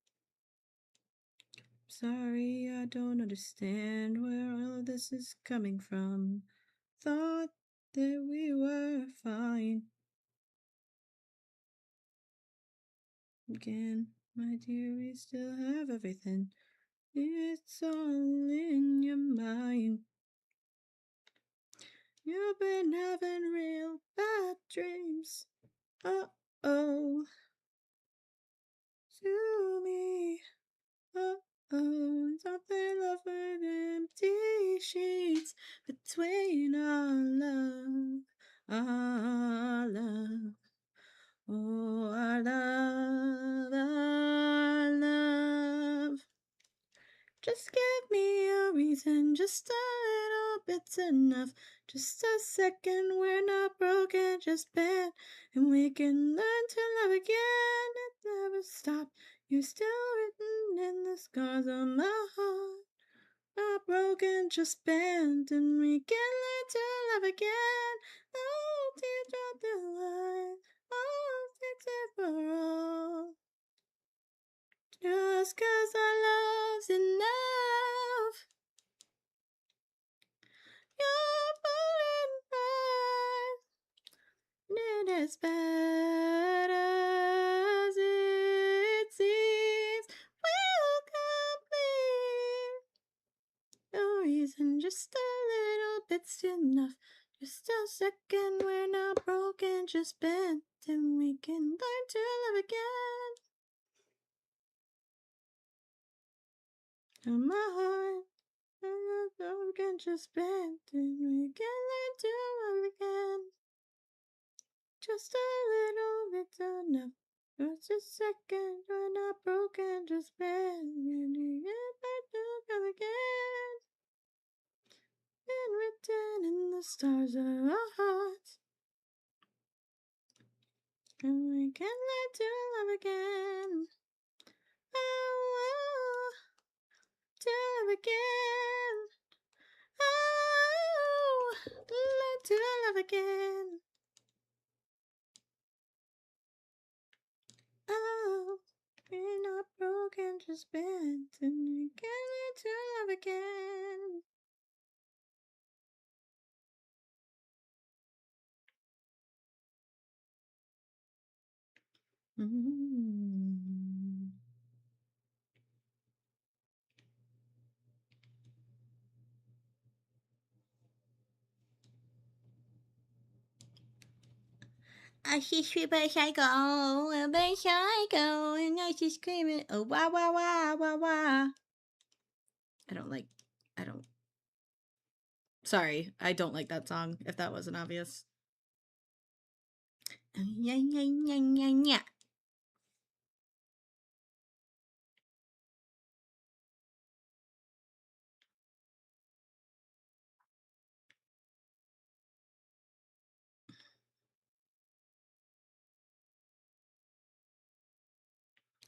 Sorry, I don't understand where all of this is coming from. Thought that we were fine. Again, my dear, we still have everything. It's all in your mind. You've been having real bad dreams. Oh, to me. Oh, something love with empty sheets between our love, our love. Oh, our love, our love. Just give me a reason, just a little bit's enough. Just a second, we're not broken, just bent, and we can learn to love again. It never stopped. You're still written in the scars of my heart. Not broken, just bent, and we can learn to love again. Oh, teardrop the line, oh, fix it for all. Just 'cause our love's enough. You're falling right, need is bad. just a little bit's enough. Just a second, we're not broken, just bent, and we can learn to love again. And my heart, we're not broken, just bent, and we can learn to love again. Just a little bit's enough. Just a second, we're not broken, just bent, and we can learn to love again. And written in the stars of our hearts. And we can learn to love again. Oh, to love again. Oh, learn to love again. Oh, we're not broken, just bent, and we can learn to love again. Mm. I see sweet but psycho, a big psycho, and I see screaming, oh wah wah wah wah wah. I don't sorry, I don't like that song, if that wasn't obvious. Yeah, yeah, yeah, yeah, yeah.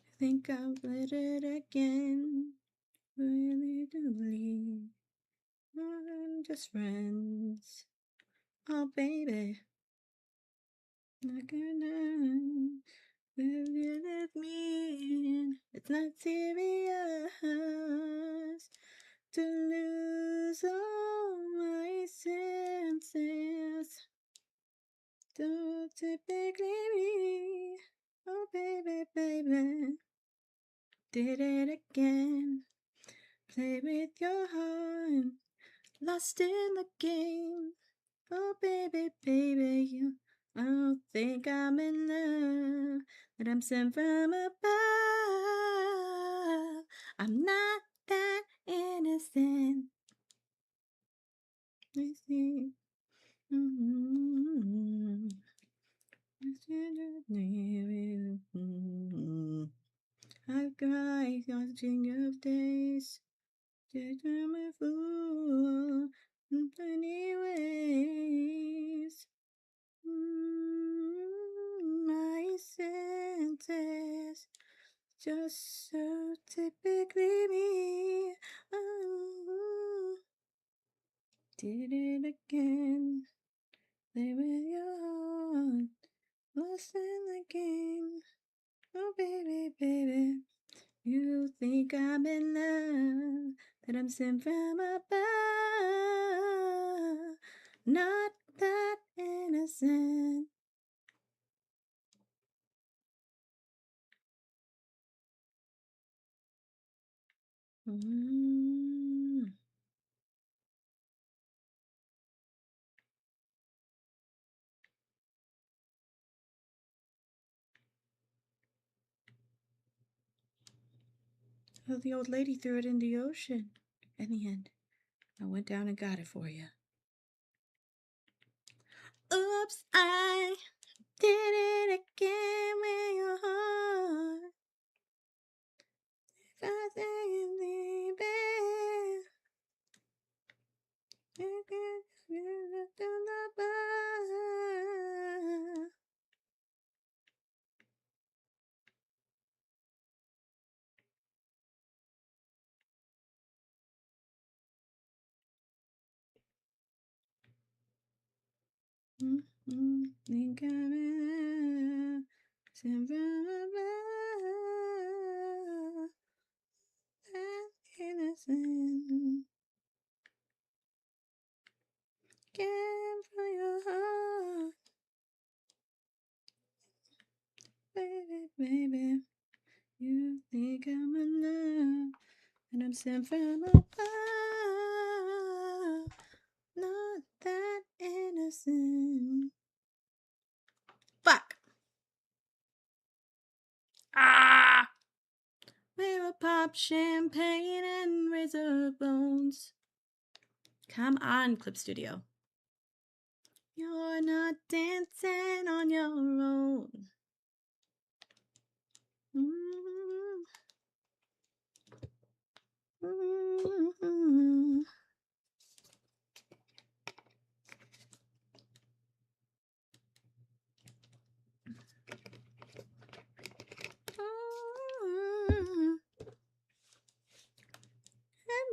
I think I'll let it again. Really do believe I'm just friends. Oh, baby, not gonna let me in. It's not serious to lose all my senses. Don't typically me. Oh, baby, baby. Did it again. Play with your heart. Lost in the game. Oh, baby, baby, you. I don't think I'm in love, but I'm sent from above. I'm not that innocent. I see. Mm-hmm. I cry, watching of days. Just I'm a fool in plenty ways. My senses just so typically me. Oh, did it again. Play with your heart. Lost in the game. Oh, baby, baby. You think I'm in love, that I'm sent from above. Not that innocent. Mm. Oh, the old lady threw it in the ocean. In the end, I went down and got it for you. Oops, I did it again with your heart. If I say you leave it, you can feel it in the bar. Think I'm in love, from above, that innocent. Came for your heart, baby, baby. You think I'm in love, and I'm sent from above. pop champagne and razor bones. Come on, Clip Studio. You're not dancing on your own. Mm-hmm. Mm-hmm. Mm-hmm.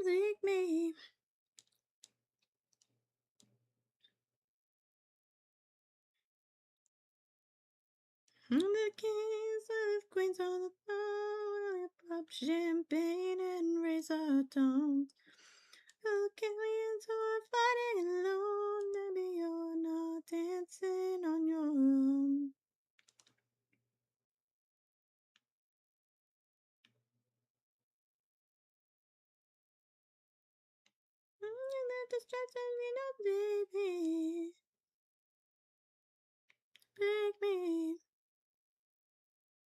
Take me. The kings of queens on the floor, pop champagne and razor tones. The kings who are fighting alone, maybe you're not dancing on your own. And that distraction, baby. Take me.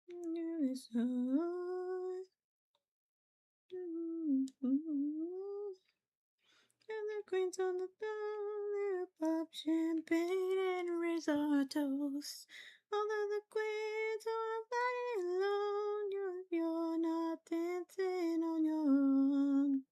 You're this heart. And the queens on the floor, pop champagne and risottos. Although the queens are fighting alone, you're not dancing on your own.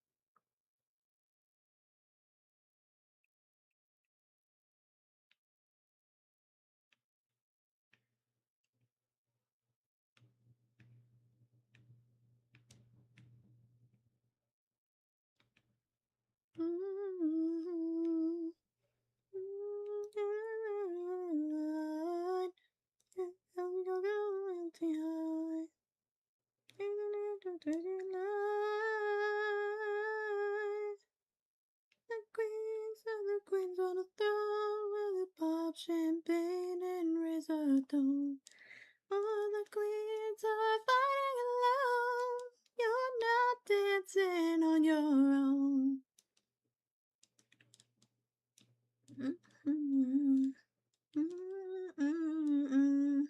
The queens on the throne with pop champagne and risotto. All the queens are fighting alone. You're not dancing on your own. Mm-hmm. Mm-hmm. Mm-hmm.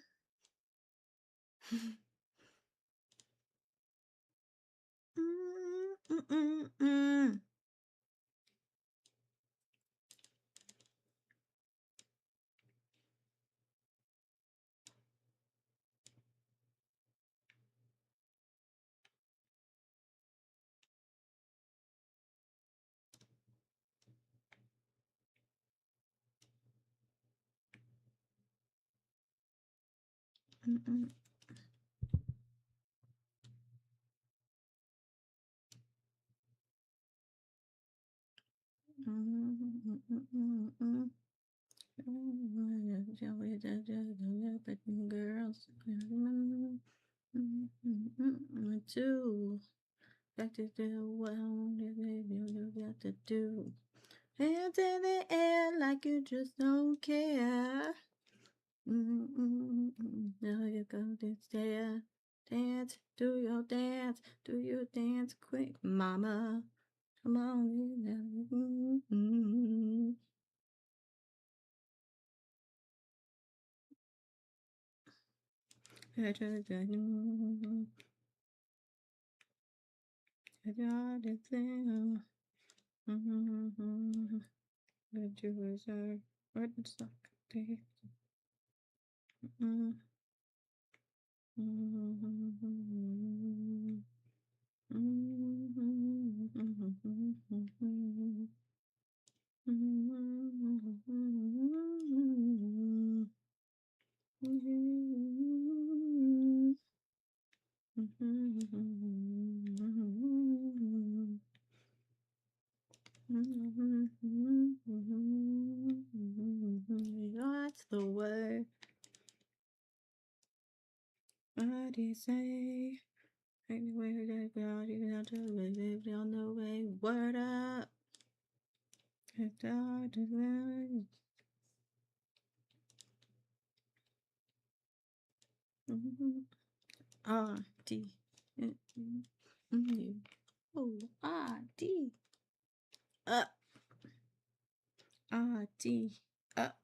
Mm-hmm. Girls, too. Back to do what you got to do. Hands in the air like you just don't care. Now you go to stare. Dance, do your dance quick, mama. Come on. I try to thing. That you was red sock. That's the word. What do you say? Anyway, that girl, you got to live on the way. Word up. It's all the way. R-D. O-R-D. Up. R-D. Up.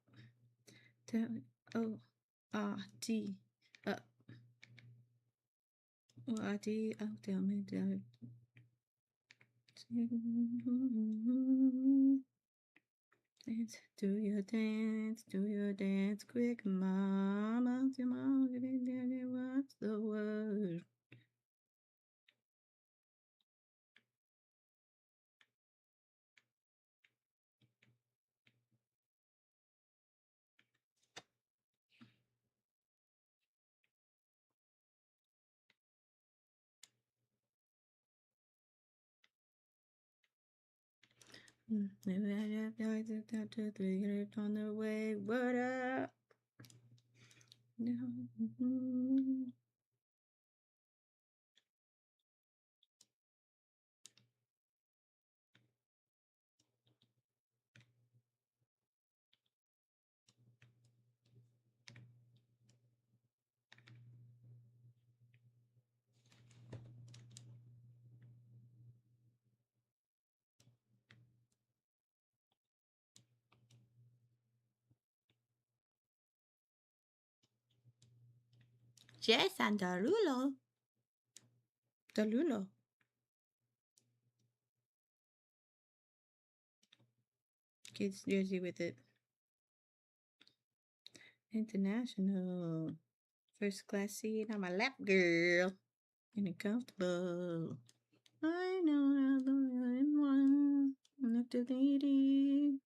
Tell it. O-R-D. Up. tell me that. Do your dance, quick, mama. Your mama, what's the word? On the way, what up? Jason Derulo. Derulo. Kids jersey with it. International. First class seat. I'm a lap girl. And uncomfortable. I know I'm in one. Look to lady.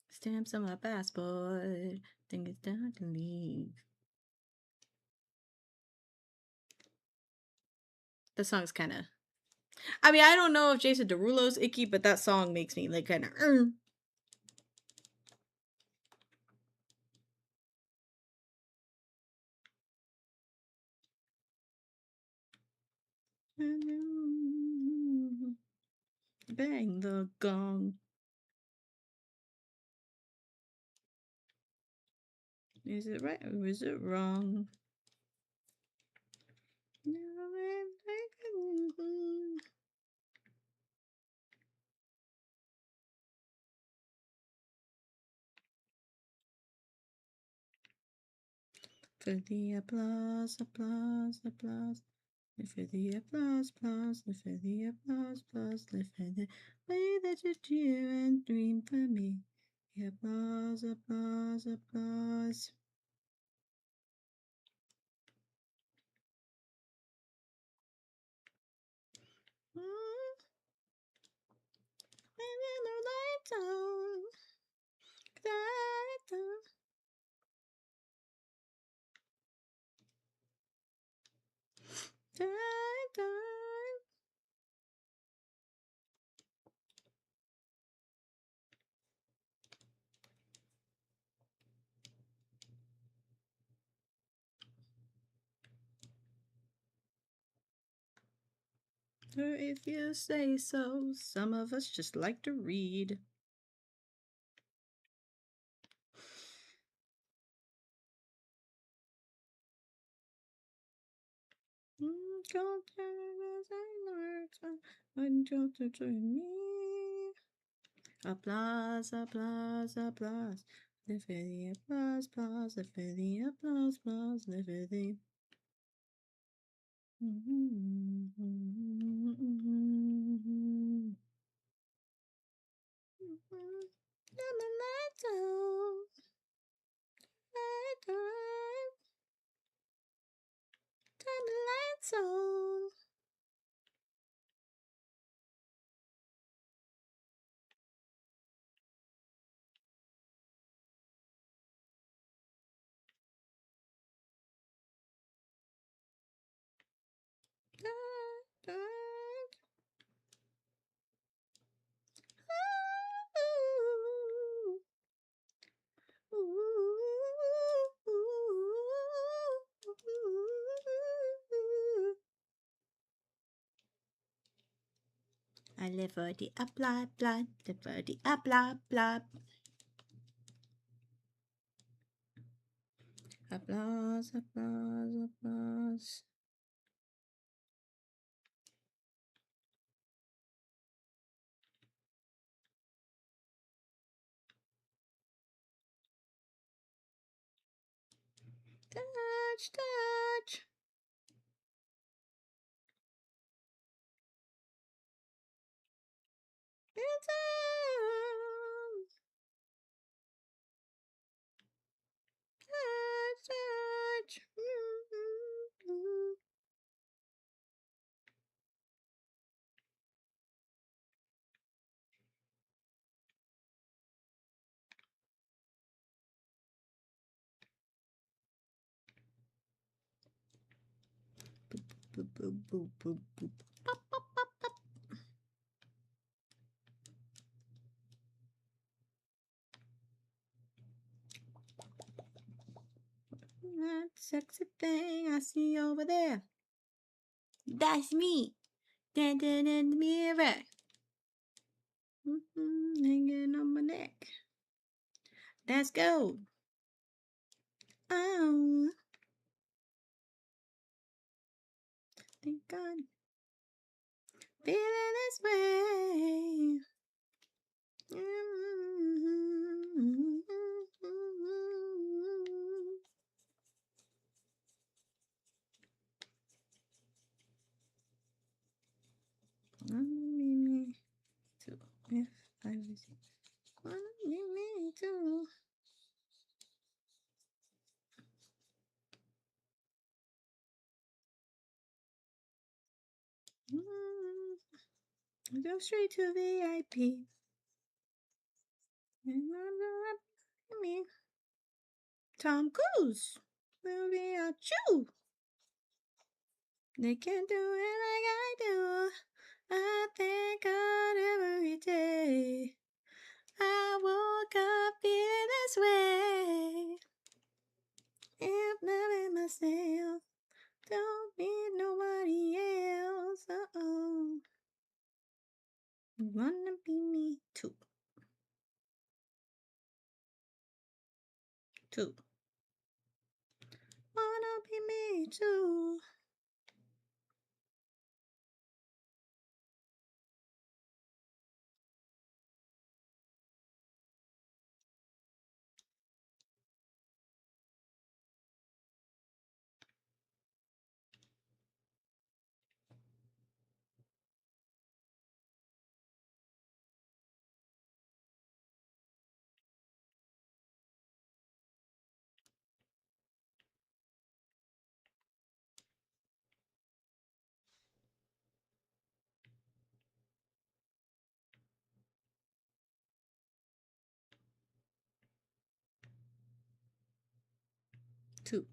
Stamps on my passport. Think it's time to leave. The song's kind of. I mean, I don't know if Jason Derulo's icky, but that song makes me like kind of. Bang the gong. Is it right or is it wrong? For the applause, applause, applause. For the applause, applause, for the applause, applause, for the way that you cheer and dream for me. The applause, applause, applause. And then the lights on. Lights on. Lights on. Or if you say so, some of us just like to read. Applause, applause, applause. Live for the applause, applause, live for the applause, applause, live for the. Lights on. I live for the applaud, blood, live for the applaud, blood. Applause, applause, applause. Touch, touch. Touch. Boop, boop, boop, boop, boop. Pop, pop, pop, pop. That sexy thing I see over there. That's me. Standing in the mirror. Hanging on my neck. That's gold. Oh. Thank God. Feeling this way. Me too. If I was you. Wanna be me too. Go straight to VIP. And me. Tom Cruise will be a chew. They can't do it like I do. I thank God every day. I woke up feeling this way. If loving myself, don't need nobody else. Uh-oh. Wanna be me too. Too. Wanna be me too. Two.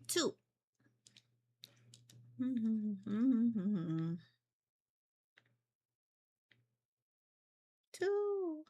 Two. Two.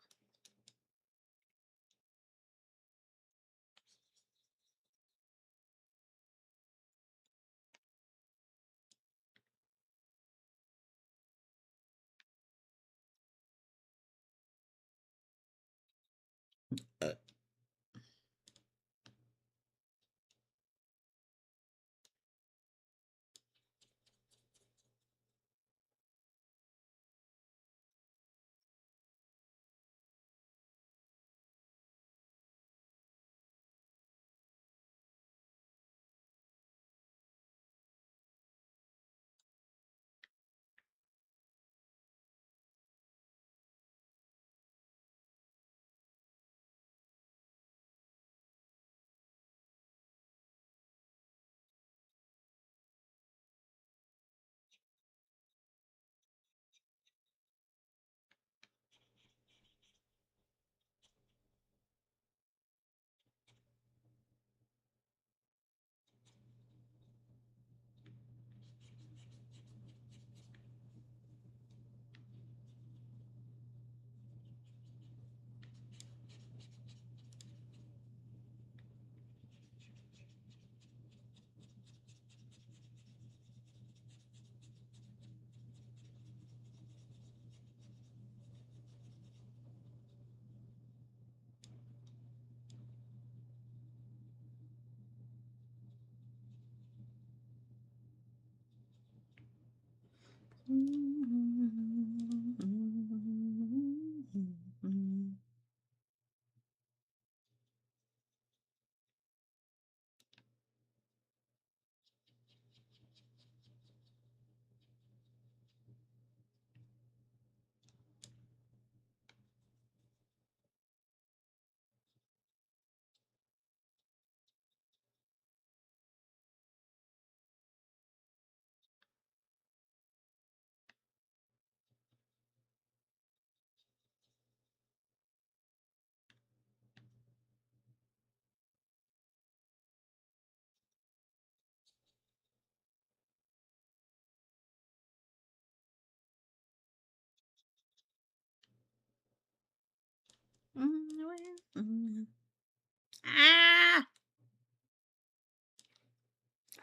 Ah!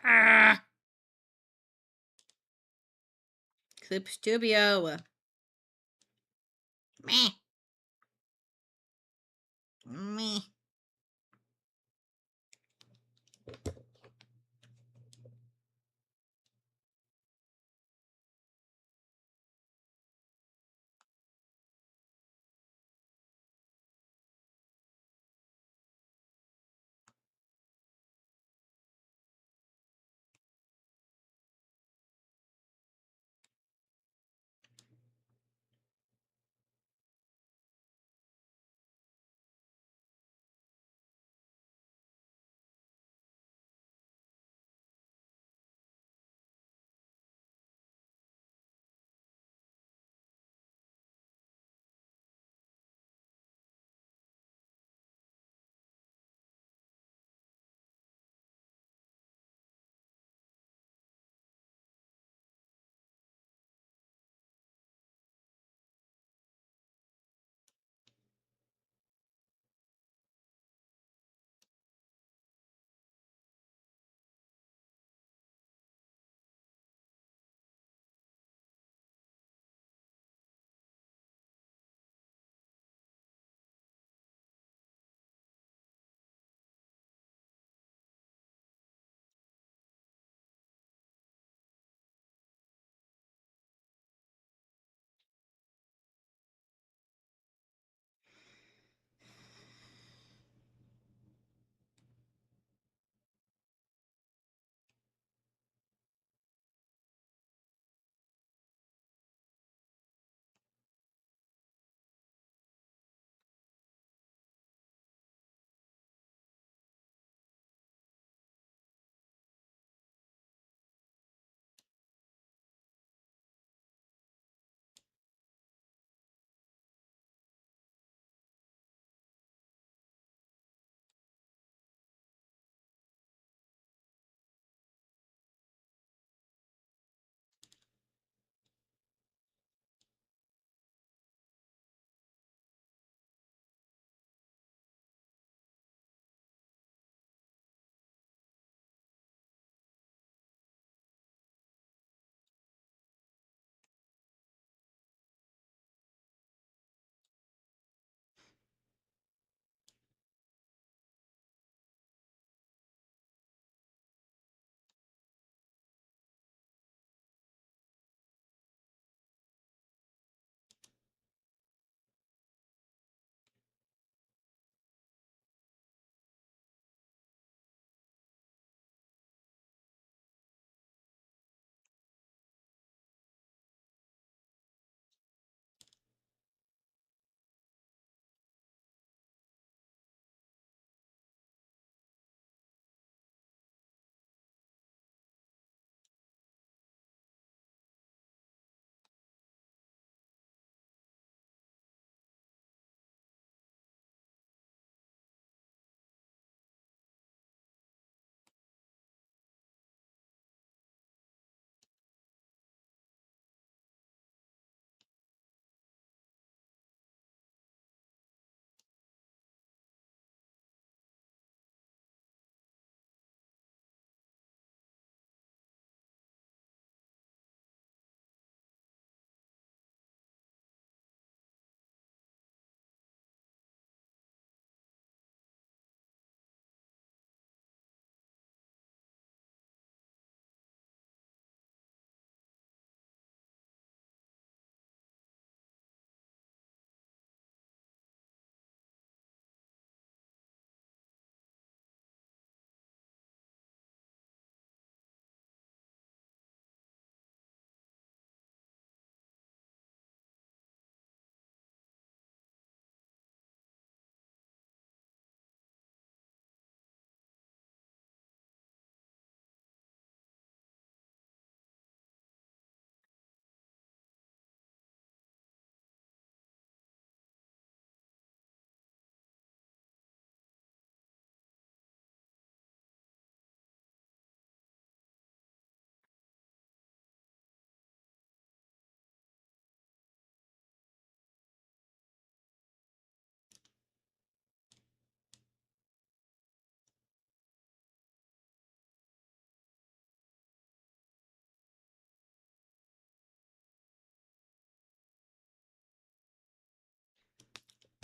Ah! Clip Studio. Meh. Meh.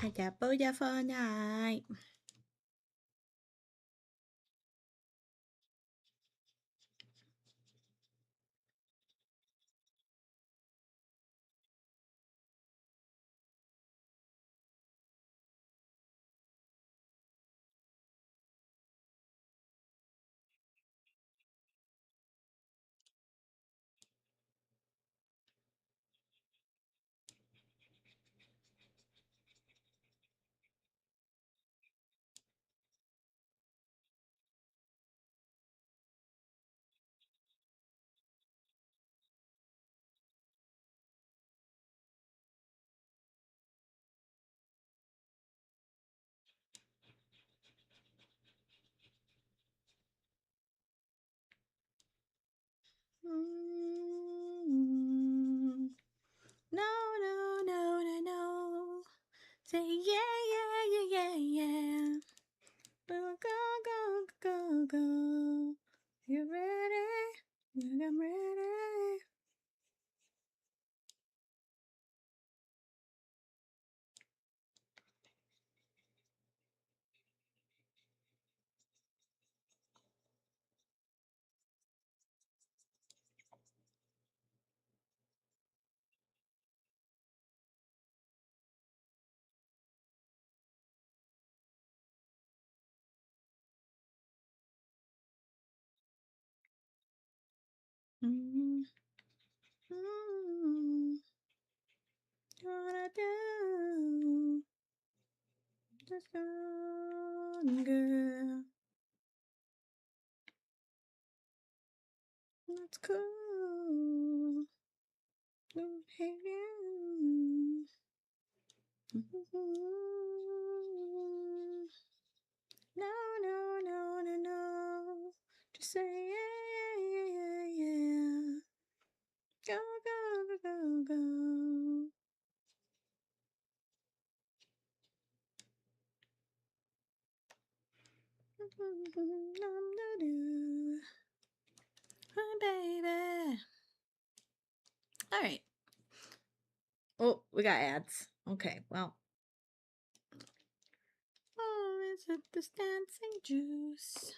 I got Boja for a night. No, no, no, no, no. Say yeah, yeah, yeah, yeah, yeah. Go, go, go, go, go. You ready? I'm ready. Mm-hmm. Mm-hmm. Wanna do just one girl. That's cool. Hey, you. No, no, no, no, no. Just say yeah, yeah, yeah, yeah. Go, go, go, go, go. Hi, baby. All right. Oh, we got ads. Okay, well. Oh, is it this dancing juice?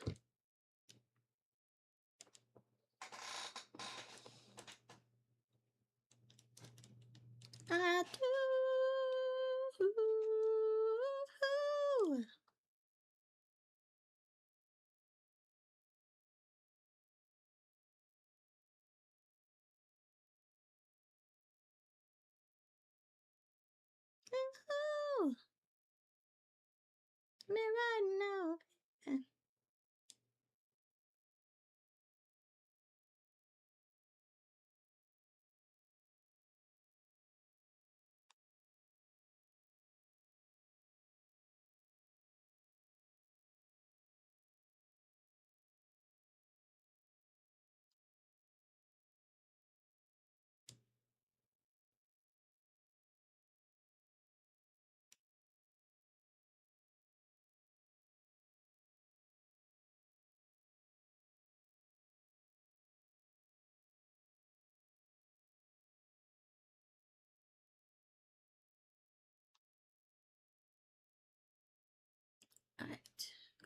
I do. Me right now. All right,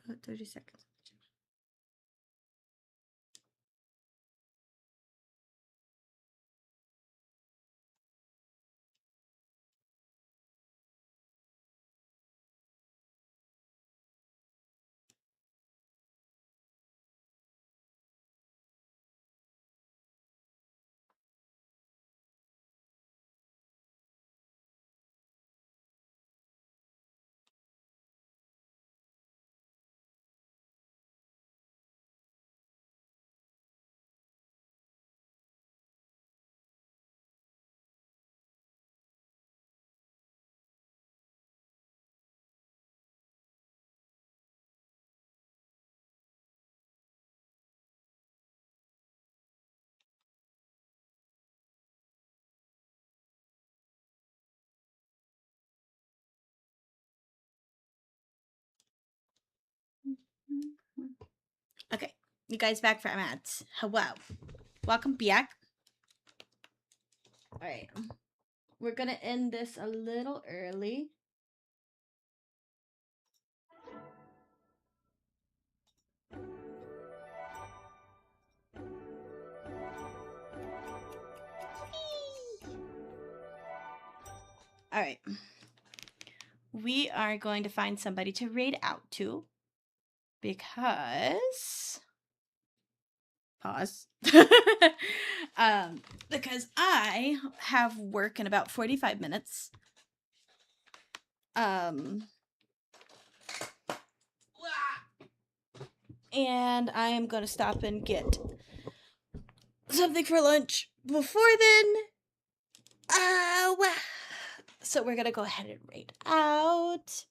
got 30 seconds. Okay, you guys back from ads. Hello. Welcome back. All right. We're going to end this a little early. All right. We are going to find somebody to raid out to because pause. Because I have work in about 45 minutes. And I am going to stop and get something for lunch before then. So we're going to go ahead and raid out.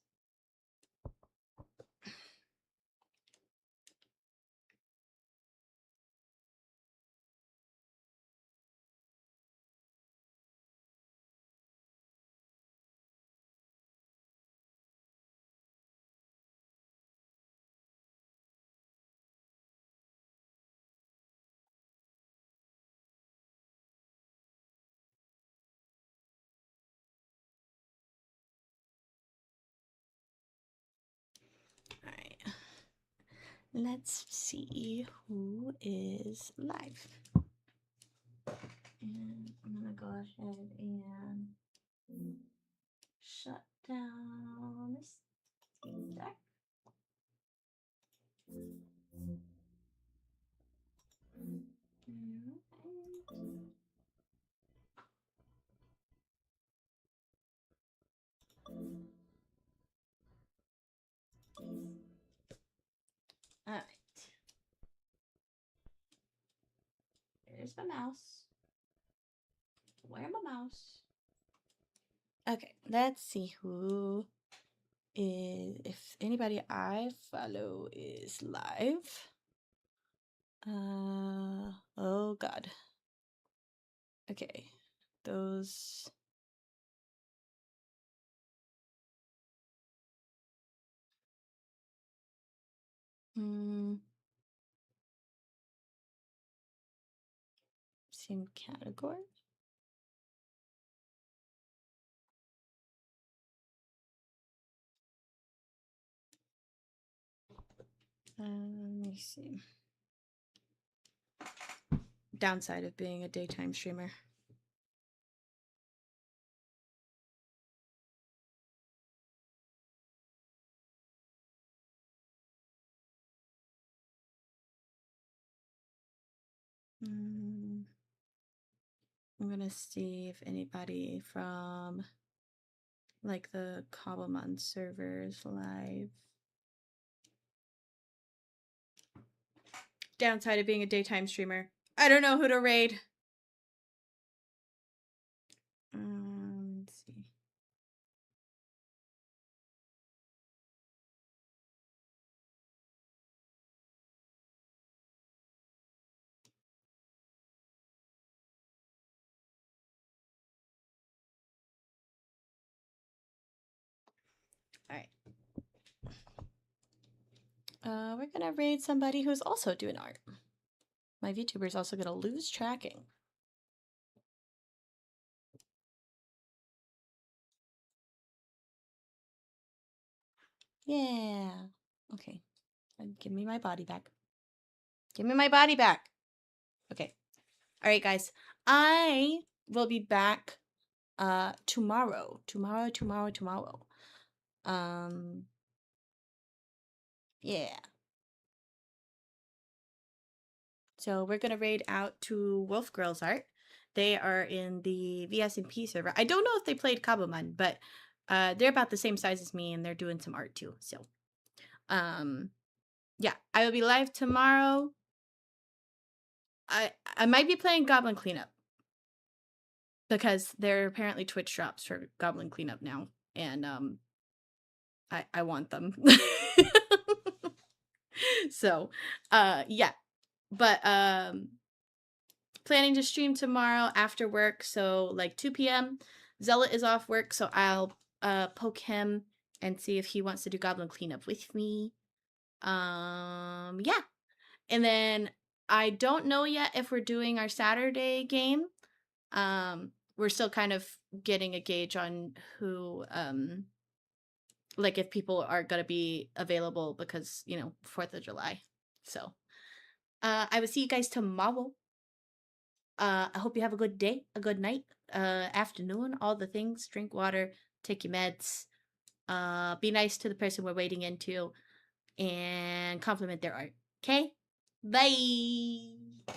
All right. Let's see who is live. And I'm going to go ahead and shut down this Steam Deck. All right. There's my mouse. Where's my mouse? Okay, let's see who is, if anybody I follow is live. Oh God. Okay, those. Same category. Let me see. Downside of being a daytime streamer. I'm gonna see if anybody from like the Cobblemon servers live. Downside of being a daytime streamer. I don't know who to raid. Let's see. All right. We're gonna raid somebody who's also doing art. My VTuber is also gonna lose tracking. Yeah. Okay. Give me my body back. Give me my body back. Okay. All right, guys. I will be back tomorrow. Yeah. So we're gonna raid out to Wolf Girls Art. They are in the VSMP server. I don't know if they played Kabuman, but they're about the same size as me and they're doing some art too. So yeah, I will be live tomorrow. I might be playing Goblin Cleanup because there are apparently Twitch drops for Goblin Cleanup now, and I want them. So yeah, but planning to stream tomorrow after work, so like 2 p.m. Zealot is off work, so I'll poke him and see if he wants to do Goblin Cleanup with me. Yeah. And then I don't know yet if we're doing our Saturday game. We're still kind of getting a gauge on who like if people are gonna be available because, you know, 4th of July. So I will see you guys tomorrow. I hope you have a good day, a good night, afternoon. All the things. Drink water. Take your meds. Be nice to the person we're waiting into, and compliment their art. Okay? Bye.